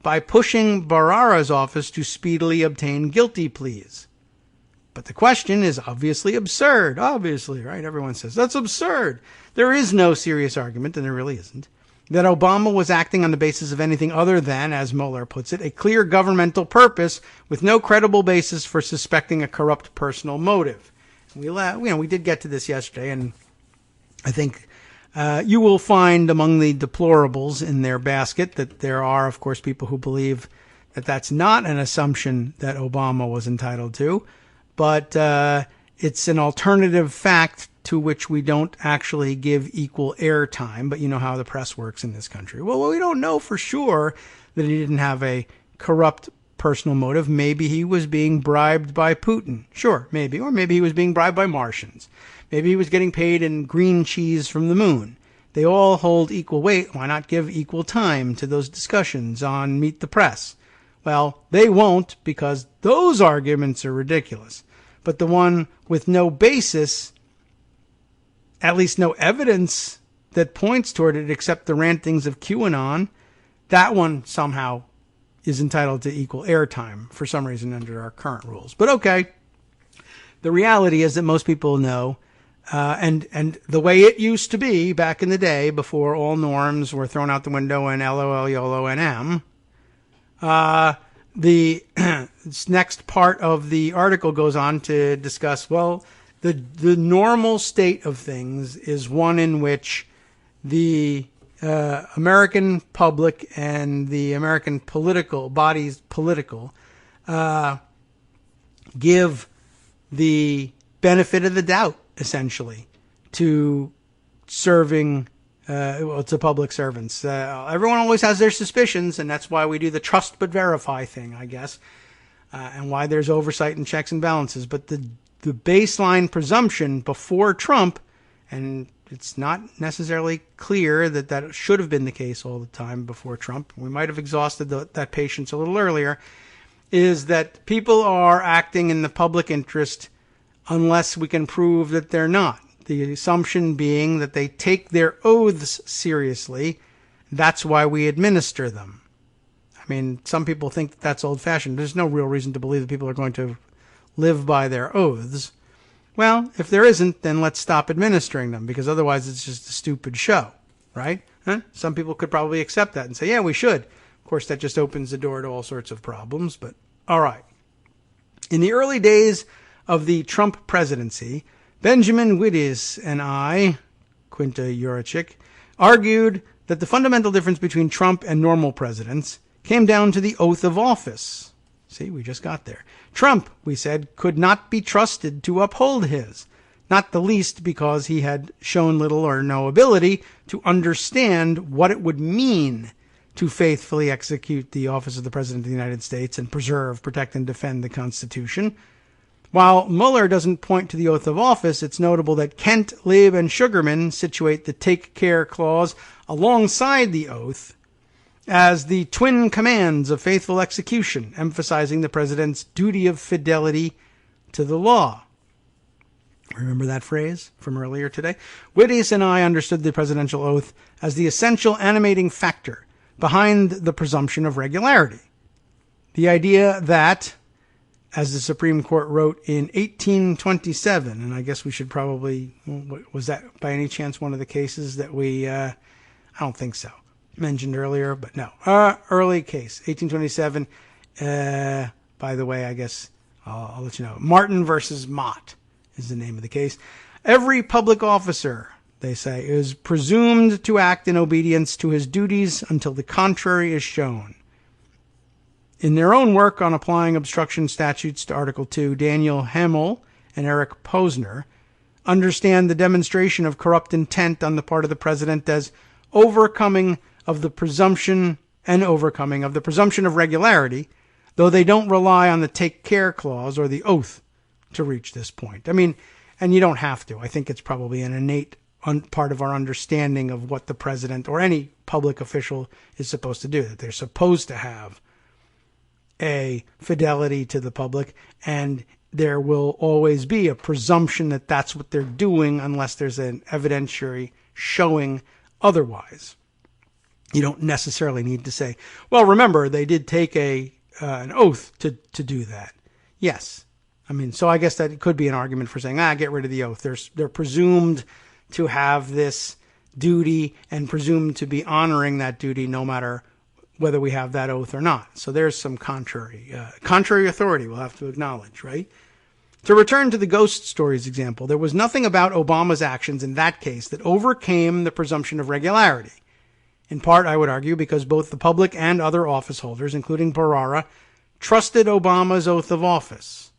by pushing Barrara's office to speedily obtain guilty pleas. But the question is obviously absurd. Obviously, right? Everyone says, that's absurd. There is no serious argument, and there really isn't, that Obama was acting on the basis of anything other than, as Mueller puts it, a clear governmental purpose with no credible basis for suspecting a corrupt personal motive. We did get to this yesterday, and I think you will find among the deplorables in their basket that there are, of course, people who believe that that's not an assumption that Obama was entitled to. But it's an alternative fact to which we don't actually give equal airtime. But you know how the press works in this country. Well, we don't know for sure that he didn't have a corrupt personal motive. Maybe he was being bribed by Putin. Sure, maybe. Or maybe he was being bribed by Martians. Maybe he was getting paid in green cheese from the moon. They all hold equal weight. Why not give equal time to those discussions on Meet the Press? Well, they won't, because those arguments are ridiculous. But the one with no basis, at least no evidence that points toward it except the rantings of QAnon, that one somehow is entitled to equal airtime for some reason under our current rules. But okay, the reality is that most people know, and the way it used to be back in the day before all norms were thrown out the window and LOL, YOLO, and M, the next part of the article goes on to discuss, well, the normal state of things is one in which the American public and the American political bodies, give the benefit of the doubt, essentially, to serving, to public servants. Everyone always has their suspicions, and that's why we do the trust but verify thing, I guess, and why there's oversight and checks and balances. But the baseline presumption before Trump, and it's not necessarily clear that that should have been the case all the time before Trump. We might have exhausted that patience a little earlier, is that people are acting in the public interest unless we can prove that they're not. The assumption being that they take their oaths seriously. That's why we administer them. I mean, some people think that that's old-fashioned. There's no real reason to believe that people are going to live by their oaths. Well, if there isn't, then let's stop administering them, because otherwise it's just a stupid show, right? Some people could probably accept that and say, yeah, we should. Of course, that just opens the door to all sorts of problems, but all right. In the early days of the Trump presidency, Benjamin Wittes and I, Quinta Jurecic, argued that the fundamental difference between Trump and normal presidents came down to the oath of office. See, we just got there. Trump, we said, could not be trusted to uphold his, not the least because he had shown little or no ability to understand what it would mean to faithfully execute the office of the President of the United States and preserve, protect, and defend the Constitution. While Mueller doesn't point to the oath of office, it's notable that Kent, Lieb, and Sugarman situate the take care clause alongside the oath as the twin commands of faithful execution, emphasizing the president's duty of fidelity to the law. Remember that phrase from earlier today? Wittes and I understood the presidential oath as the essential animating factor behind the presumption of regularity. The idea that, as the Supreme Court wrote in 1827, and I guess we should probably, was that by any chance one of the cases that we, I don't think so, mentioned earlier, but no. Early case, 1827. By the way, I guess I'll let you know. Martin versus Mott is the name of the case. Every public officer, they say, is presumed to act in obedience to his duties until the contrary is shown. In their own work on applying obstruction statutes to Article 2, Daniel Hemmel and Eric Posner understand the demonstration of corrupt intent on the part of the president as overcoming of the presumption of regularity, though they don't rely on the take care clause or the oath to reach this point. I mean, and you don't have to. I think it's probably an innate part of our understanding of what the president or any public official is supposed to do, that they're supposed to have a fidelity to the public, and there will always be a presumption that that's what they're doing unless there's an evidentiary showing otherwise. You don't necessarily need to say, well, remember, they did take an oath to do that. Yes. I mean, so I guess that could be an argument for saying, get rid of the oath. They're presumed to have this duty and presumed to be honoring that duty no matter whether we have that oath or not. So there's some contrary authority we'll have to acknowledge, right? To return to the ghost stories example, there was nothing about Obama's actions in that case that overcame the presumption of regularity. In part, I would argue, because both the public and other office holders, including Barara, trusted Obama's oath of office.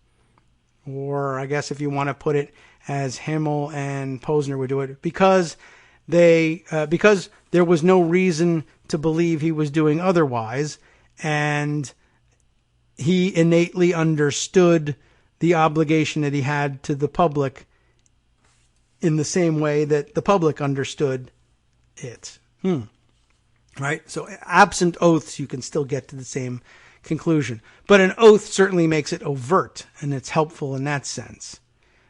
Or I guess if you want to put it as Hemmel and Posner would do it, because there was no reason to believe he was doing otherwise, and he innately understood the obligation that he had to the public in the same way that the public understood it. Right? So absent oaths, you can still get to the same conclusion. But an oath certainly makes it overt, and it's helpful in that sense.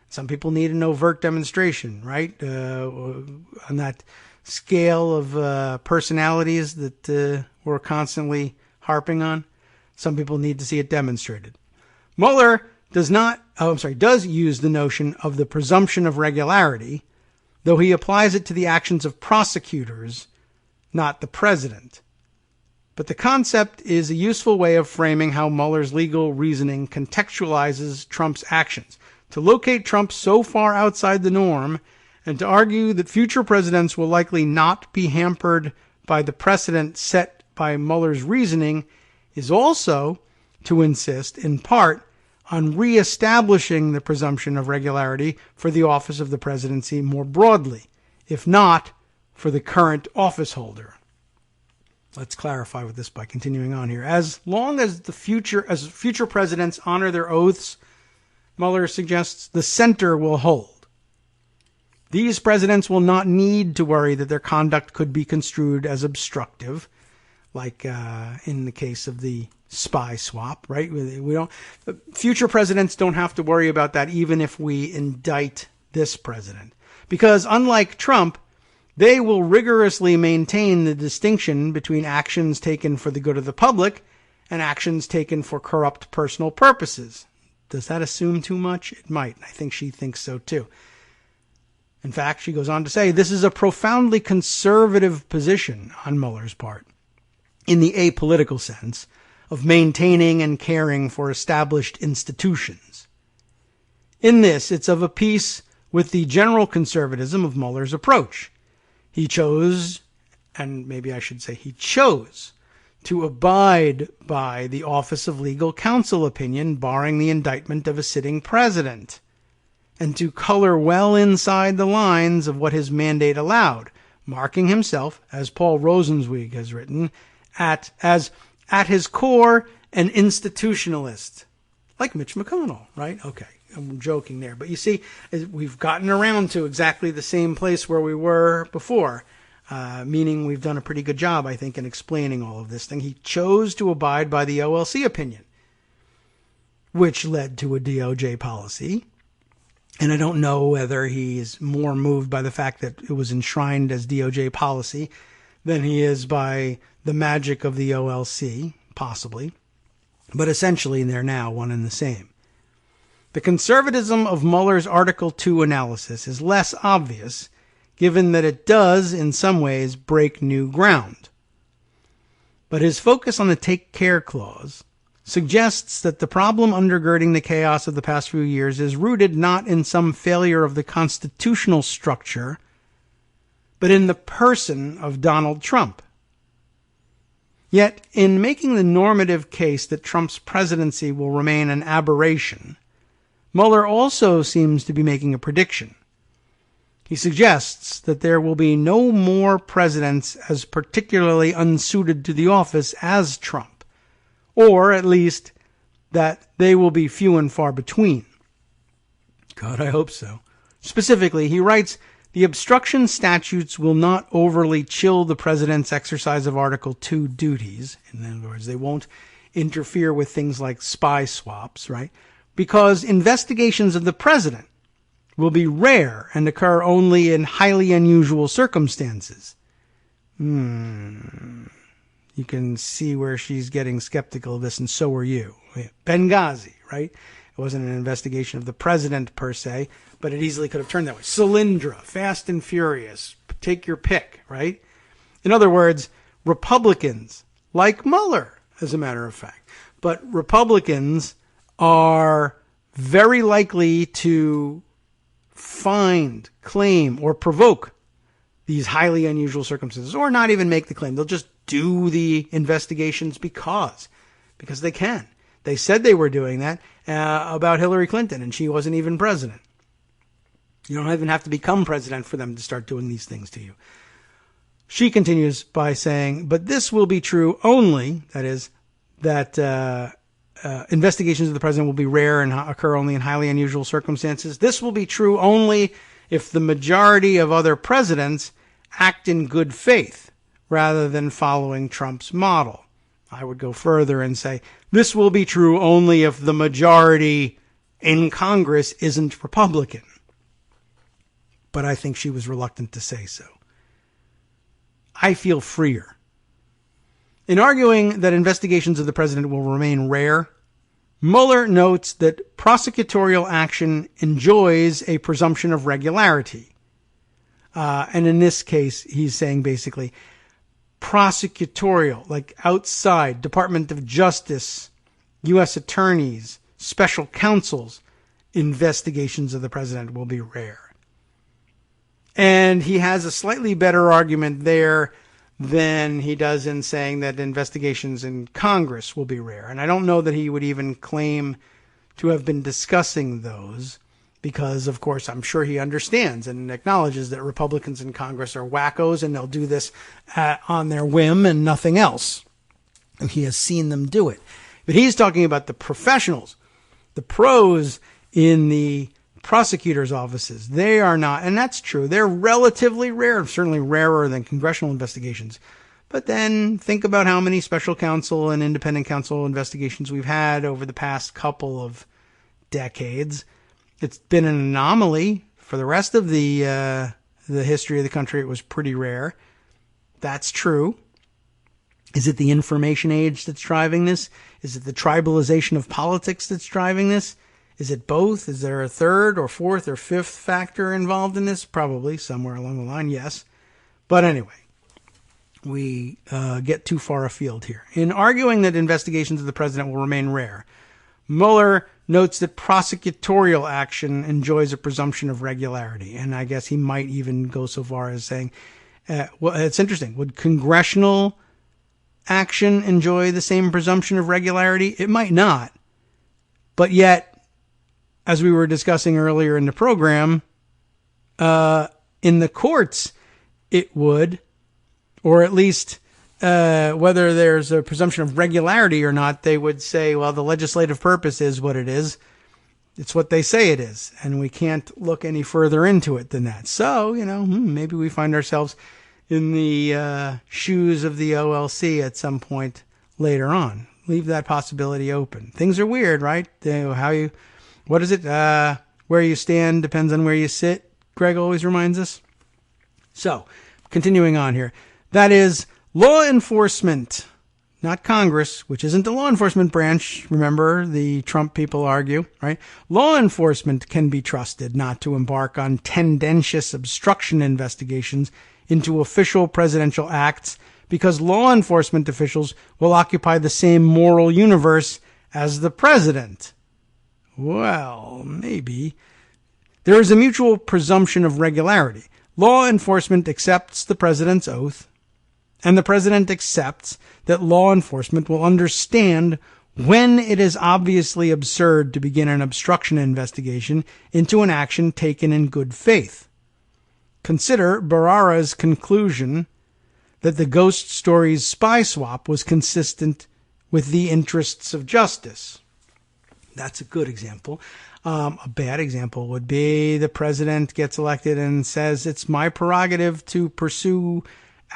Some people need an overt demonstration, right? On that scale of personalities that we're constantly harping on. Some people need to see it demonstrated. Mueller does use the notion of the presumption of regularity, though he applies it to the actions of prosecutors, not the president. But the concept is a useful way of framing how Mueller's legal reasoning contextualizes Trump's actions, to locate Trump so far outside the norm and to argue that future presidents will likely not be hampered by the precedent set by Mueller's reasoning is also to insist, in part, on reestablishing the presumption of regularity for the office of the presidency more broadly, if not for the current office holder. Let's clarify with this by continuing on here. As long as future presidents honor their oaths, Mueller suggests the center will hold. These presidents will not need to worry that their conduct could be construed as obstructive, like in the case of the spy swap, right? Future presidents don't have to worry about that even if we indict this president. Because unlike Trump, they will rigorously maintain the distinction between actions taken for the good of the public and actions taken for corrupt personal purposes. Does that assume too much? It might. I think she thinks so too. In fact, she goes on to say, this is a profoundly conservative position on Mueller's part, in the apolitical sense of maintaining and caring for established institutions. In this, it's of a piece with the general conservatism of Mueller's approach. He chose, and maybe I should say he chose, to abide by the Office of Legal Counsel opinion barring the indictment of a sitting president, and to color well inside the lines of what his mandate allowed, marking himself, as Paul Rosenzweig has written, as at his core an institutionalist, like Mitch McConnell, right? Okay, I'm joking there. But you see, we've gotten around to exactly the same place where we were before, meaning we've done a pretty good job, I think, in explaining all of this thing. He chose to abide by the OLC opinion, which led to a DOJ policy. And I don't know whether he's more moved by the fact that it was enshrined as DOJ policy than he is by the magic of the OLC, possibly. But essentially, they're now one and the same. The conservatism of Mueller's Article 2 analysis is less obvious, given that it does, in some ways, break new ground. But his focus on the take care clause suggests that the problem undergirding the chaos of the past few years is rooted not in some failure of the constitutional structure, but in the person of Donald Trump. Yet, in making the normative case that Trump's presidency will remain an aberration, Mueller also seems to be making a prediction. He suggests that there will be no more presidents as particularly unsuited to the office as Trump, or at least that they will be few and far between. God, I hope so. Specifically, he writes, the obstruction statutes will not overly chill the president's exercise of Article 2 duties. In other words, they won't interfere with things like spy swaps, right? Because investigations of the president will be rare and occur only in highly unusual circumstances. You can see where she's getting skeptical of this, and so are you. Benghazi, right? It wasn't an investigation of the president per se, but it easily could have turned that way. Solyndra, Fast and Furious, take your pick, right? In other words, Republicans, like Mueller, as a matter of fact, but Republicans are very likely to find, claim, or provoke these highly unusual circumstances, or not even make the claim. They'll just do the investigations because they can. They said they were doing that about Hillary Clinton, and she wasn't even president. You don't even have to become president for them to start doing these things to you. She continues by saying, but this will be true only, that is, that investigations of the president will be rare and occur only in highly unusual circumstances. This will be true only if the majority of other presidents act in good faith rather than following Trump's model. I would go further and say this will be true only if the majority in Congress isn't Republican. But I think she was reluctant to say so. I feel freer. In arguing that investigations of the president will remain rare, Mueller notes that prosecutorial action enjoys a presumption of regularity. And in this case, he's saying basically prosecutorial, like outside, Department of Justice, U.S. attorneys, special counsels, investigations of the president will be rare. And he has a slightly better argument there than he does in saying that investigations in Congress will be rare. And I don't know that he would even claim to have been discussing those because, of course, I'm sure he understands and acknowledges that Republicans in Congress are wackos and they'll do this on their whim and nothing else. And he has seen them do it. But he's talking about the professionals, the pros in the prosecutors' offices. They are not, and that's true. They're relatively rare, certainly rarer than congressional investigations. But then think about how many special counsel and independent counsel investigations we've had over the past couple of decades. It's been an anomaly. For the rest of the history of the country, it was pretty rare. That's true. Is it the information age that's driving this? Is it the tribalization of politics that's driving this? Is it both? Is there a third or fourth or fifth factor involved in this? Probably somewhere along the line, yes. But anyway, we get too far afield here. In arguing that investigations of the president will remain rare, Mueller notes that prosecutorial action enjoys a presumption of regularity. And I guess he might even go so far as saying, well, it's interesting. Would congressional action enjoy the same presumption of regularity? It might not. But yet, as we were discussing earlier in the program, in the courts, it would, or at least whether there's a presumption of regularity or not, they would say, well, the legislative purpose is what it is. It's what they say it is, and we can't look any further into it than that. So, maybe we find ourselves in the shoes of the OLC at some point later on. Leave that possibility open. Things are weird, right? What is it? Where you stand depends on where you sit, Greg always reminds us. So, continuing on here. That is, law enforcement, not Congress, which isn't the law enforcement branch. Remember, the Trump people argue, right? Law enforcement can be trusted not to embark on tendentious obstruction investigations into official presidential acts because law enforcement officials will occupy the same moral universe as the president. Well, maybe. There is a mutual presumption of regularity. Law enforcement accepts the president's oath, and the president accepts that law enforcement will understand when it is obviously absurd to begin an obstruction investigation into an action taken in good faith. Consider Barrara's conclusion that the Ghost Stories spy swap was consistent with the interests of justice. That's a good example. A bad example would be the president gets elected and says, it's my prerogative to pursue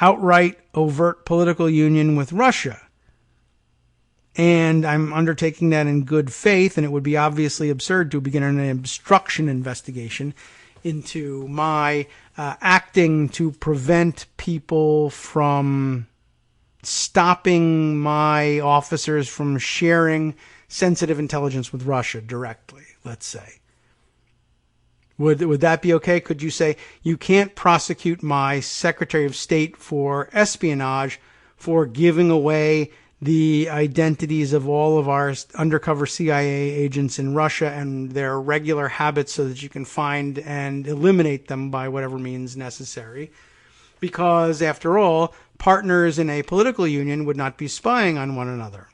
outright overt political union with Russia. And I'm undertaking that in good faith, and it would be obviously absurd to begin an obstruction investigation into my acting to prevent people from stopping my officers from sharing sensitive intelligence with Russia directly, let's say. Would that be okay? Could you say, you can't prosecute my Secretary of State for espionage for giving away the identities of all of our undercover CIA agents in Russia and their regular habits so that you can find and eliminate them by whatever means necessary? Because, after all, partners in a political union would not be spying on one another.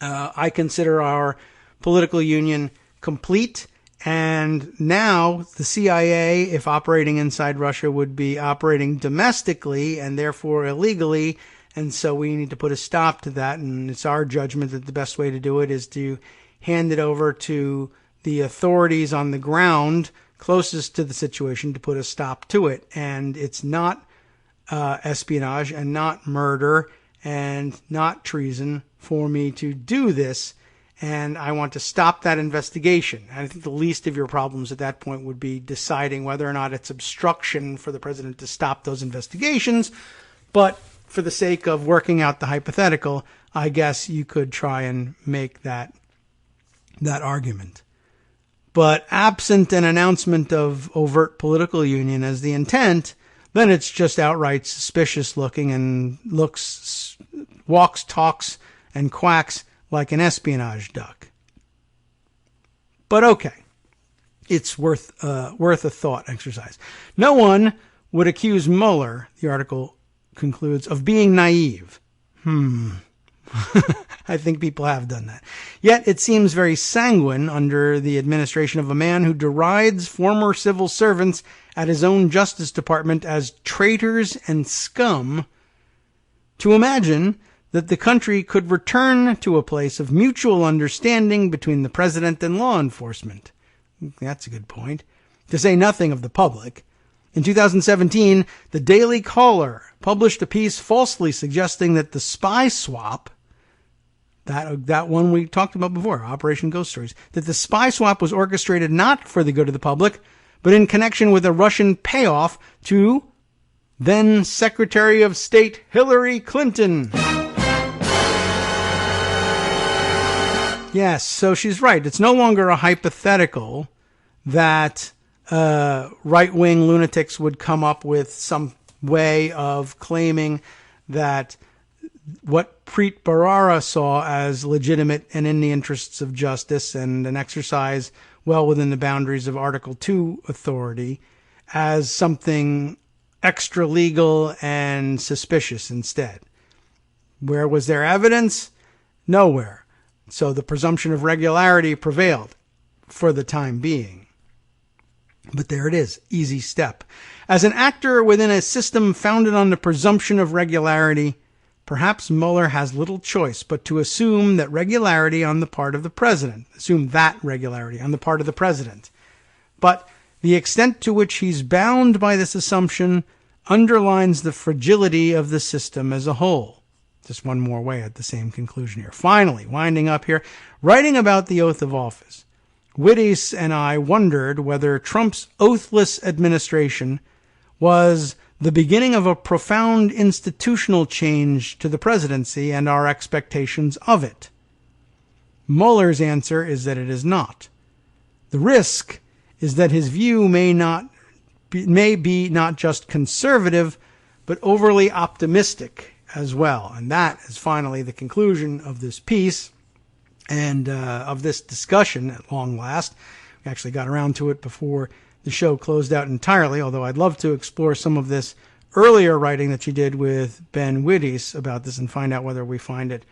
I consider our political union complete, and now the CIA, if operating inside Russia, would be operating domestically and therefore illegally, And so we need to put a stop to that. And it's our judgment that the best way to do it is to hand it over to the authorities on the ground closest to the situation to put a stop to it. And it's not espionage and not murder and not treason for me to do this. And I want to stop that investigation. And I think the least of your problems at that point would be deciding whether or not it's obstruction for the president to stop those investigations. But for the sake of working out the hypothetical, I guess you could try and make that argument. But absent an announcement of overt political union as the intent, then it's just outright suspicious looking and walks, talks, and quacks like an espionage duck. But okay, it's worth a thought exercise. No one would accuse Mueller, the article concludes, of being naive. I think people have done that. Yet it seems very sanguine under the administration of a man who derides former civil servants at his own Justice Department as traitors and scum to imagine that the country could return to a place of mutual understanding between the president and law enforcement. That's a good point. To say nothing of the public. In 2017, the Daily Caller published a piece falsely suggesting that the spy swap, that one we talked about before, Operation Ghost Stories, that the spy swap was orchestrated not for the good of the public, but in connection with a Russian payoff to then Secretary of State Hillary Clinton. Yes, so she's right. It's no longer a hypothetical that right-wing lunatics would come up with some way of claiming that what Preet Bharara saw as legitimate and in the interests of justice and an exercise well within the boundaries of Article 2 authority as something extra legal and suspicious instead. Where was there evidence? Nowhere. So the presumption of regularity prevailed for the time being. But there it is. Easy step. As an actor within a system founded on the presumption of regularity, perhaps Mueller has little choice but to assume that regularity on the part of the president. Assume that regularity on the part of the president. But the extent to which he's bound by this assumption underlines the fragility of the system as a whole. Just one more way at the same conclusion here. Finally, winding up here, writing about the oath of office, Wittes and I wondered whether Trump's oathless administration was the beginning of a profound institutional change to the presidency and our expectations of it. Mueller's answer is that it is not. The risk is that his view may be not just conservative, but overly optimistic as well. And that is finally the conclusion of this piece and of this discussion at long last. We actually got around to it before the show closed out entirely, although I'd love to explore some of this earlier writing that you did with Ben Wittes about this and find out whether we find it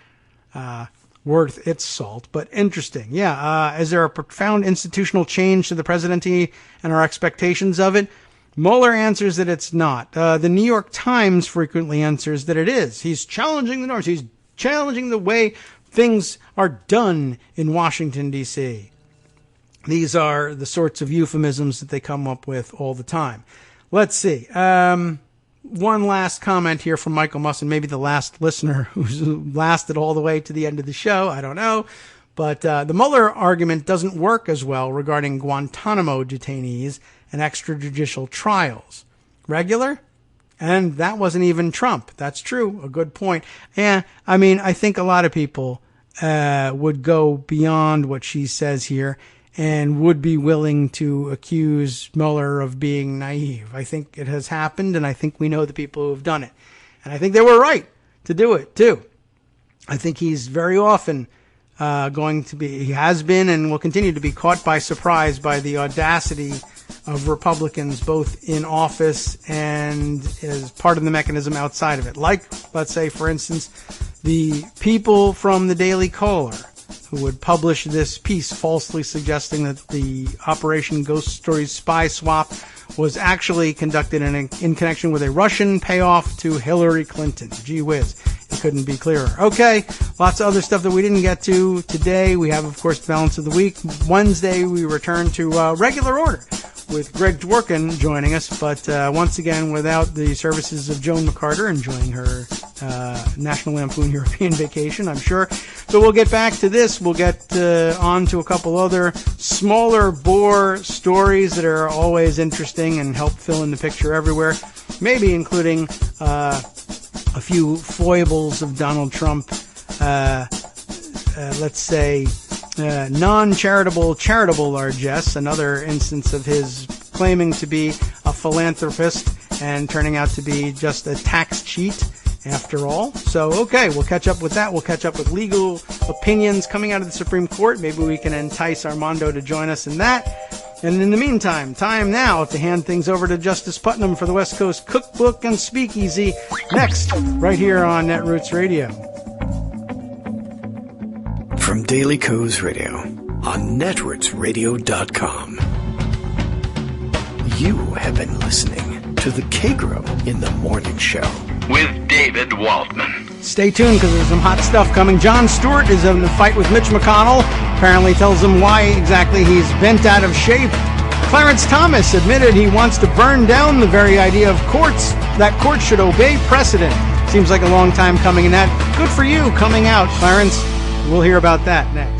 worth its salt. But interesting. Yeah. Is there a profound institutional change to the presidency and our expectations of it? Mueller answers that it's not. The New York Times frequently answers that it is. He's challenging the norms. He's challenging the way things are done in Washington, D.C. These are the sorts of euphemisms that they come up with all the time. Let's see. One last comment here from Michael Musson, maybe the last listener who's lasted all the way to the end of the show. I don't know. But the Mueller argument doesn't work as well regarding Guantanamo detainees and extrajudicial trials. Regular? And that wasn't even Trump. That's true. A good point. And I mean, I think a lot of people would go beyond what she says here and would be willing to accuse Mueller of being naive. I think it has happened, and I think we know the people who have done it. And I think they were right to do it, too. I think he's very often he has been and will continue to be caught by surprise by the audacity of Republicans, both in office and as part of the mechanism outside of it. Like, let's say, for instance, the people from the Daily Caller who would publish this piece falsely suggesting that the Operation Ghost Stories spy swap was actually conducted in connection with a Russian payoff to Hillary Clinton. Gee whiz. It couldn't be clearer. Okay, lots of other stuff that we didn't get to today. We have, of course, the balance of the week. Wednesday, we return to regular order with Greg Dworkin joining us, but once again, without the services of Joan McCarter enjoying her National Lampoon European vacation, I'm sure. So we'll get back to this. We'll get on to a couple other smaller bore stories that are always interesting and help fill in the picture everywhere, maybe including a few foibles of Donald Trump, let's say, non-charitable charitable largesse, another instance of his claiming to be a philanthropist and turning out to be just a tax cheat after all. So, okay, we'll catch up with that. We'll catch up with legal opinions coming out of the Supreme Court. Maybe we can entice Armando to join us in that. And in the meantime, time now to hand things over to Justice Putnam for the West Coast Cookbook and Speakeasy. Next, right here on Netroots Radio. From Daily Kos Radio on netrootsradio.com. You have been listening to the Kagro in the Morning Show with David Waldman. Stay tuned because there's some hot stuff coming. Jon Stewart is in the fight with Mitch McConnell. Apparently tells him why exactly he's bent out of shape. Clarence Thomas admitted he wants to burn down the very idea of courts, that courts should obey precedent. Seems like a long time coming, and that good for you coming out, Clarence. We'll hear about that next.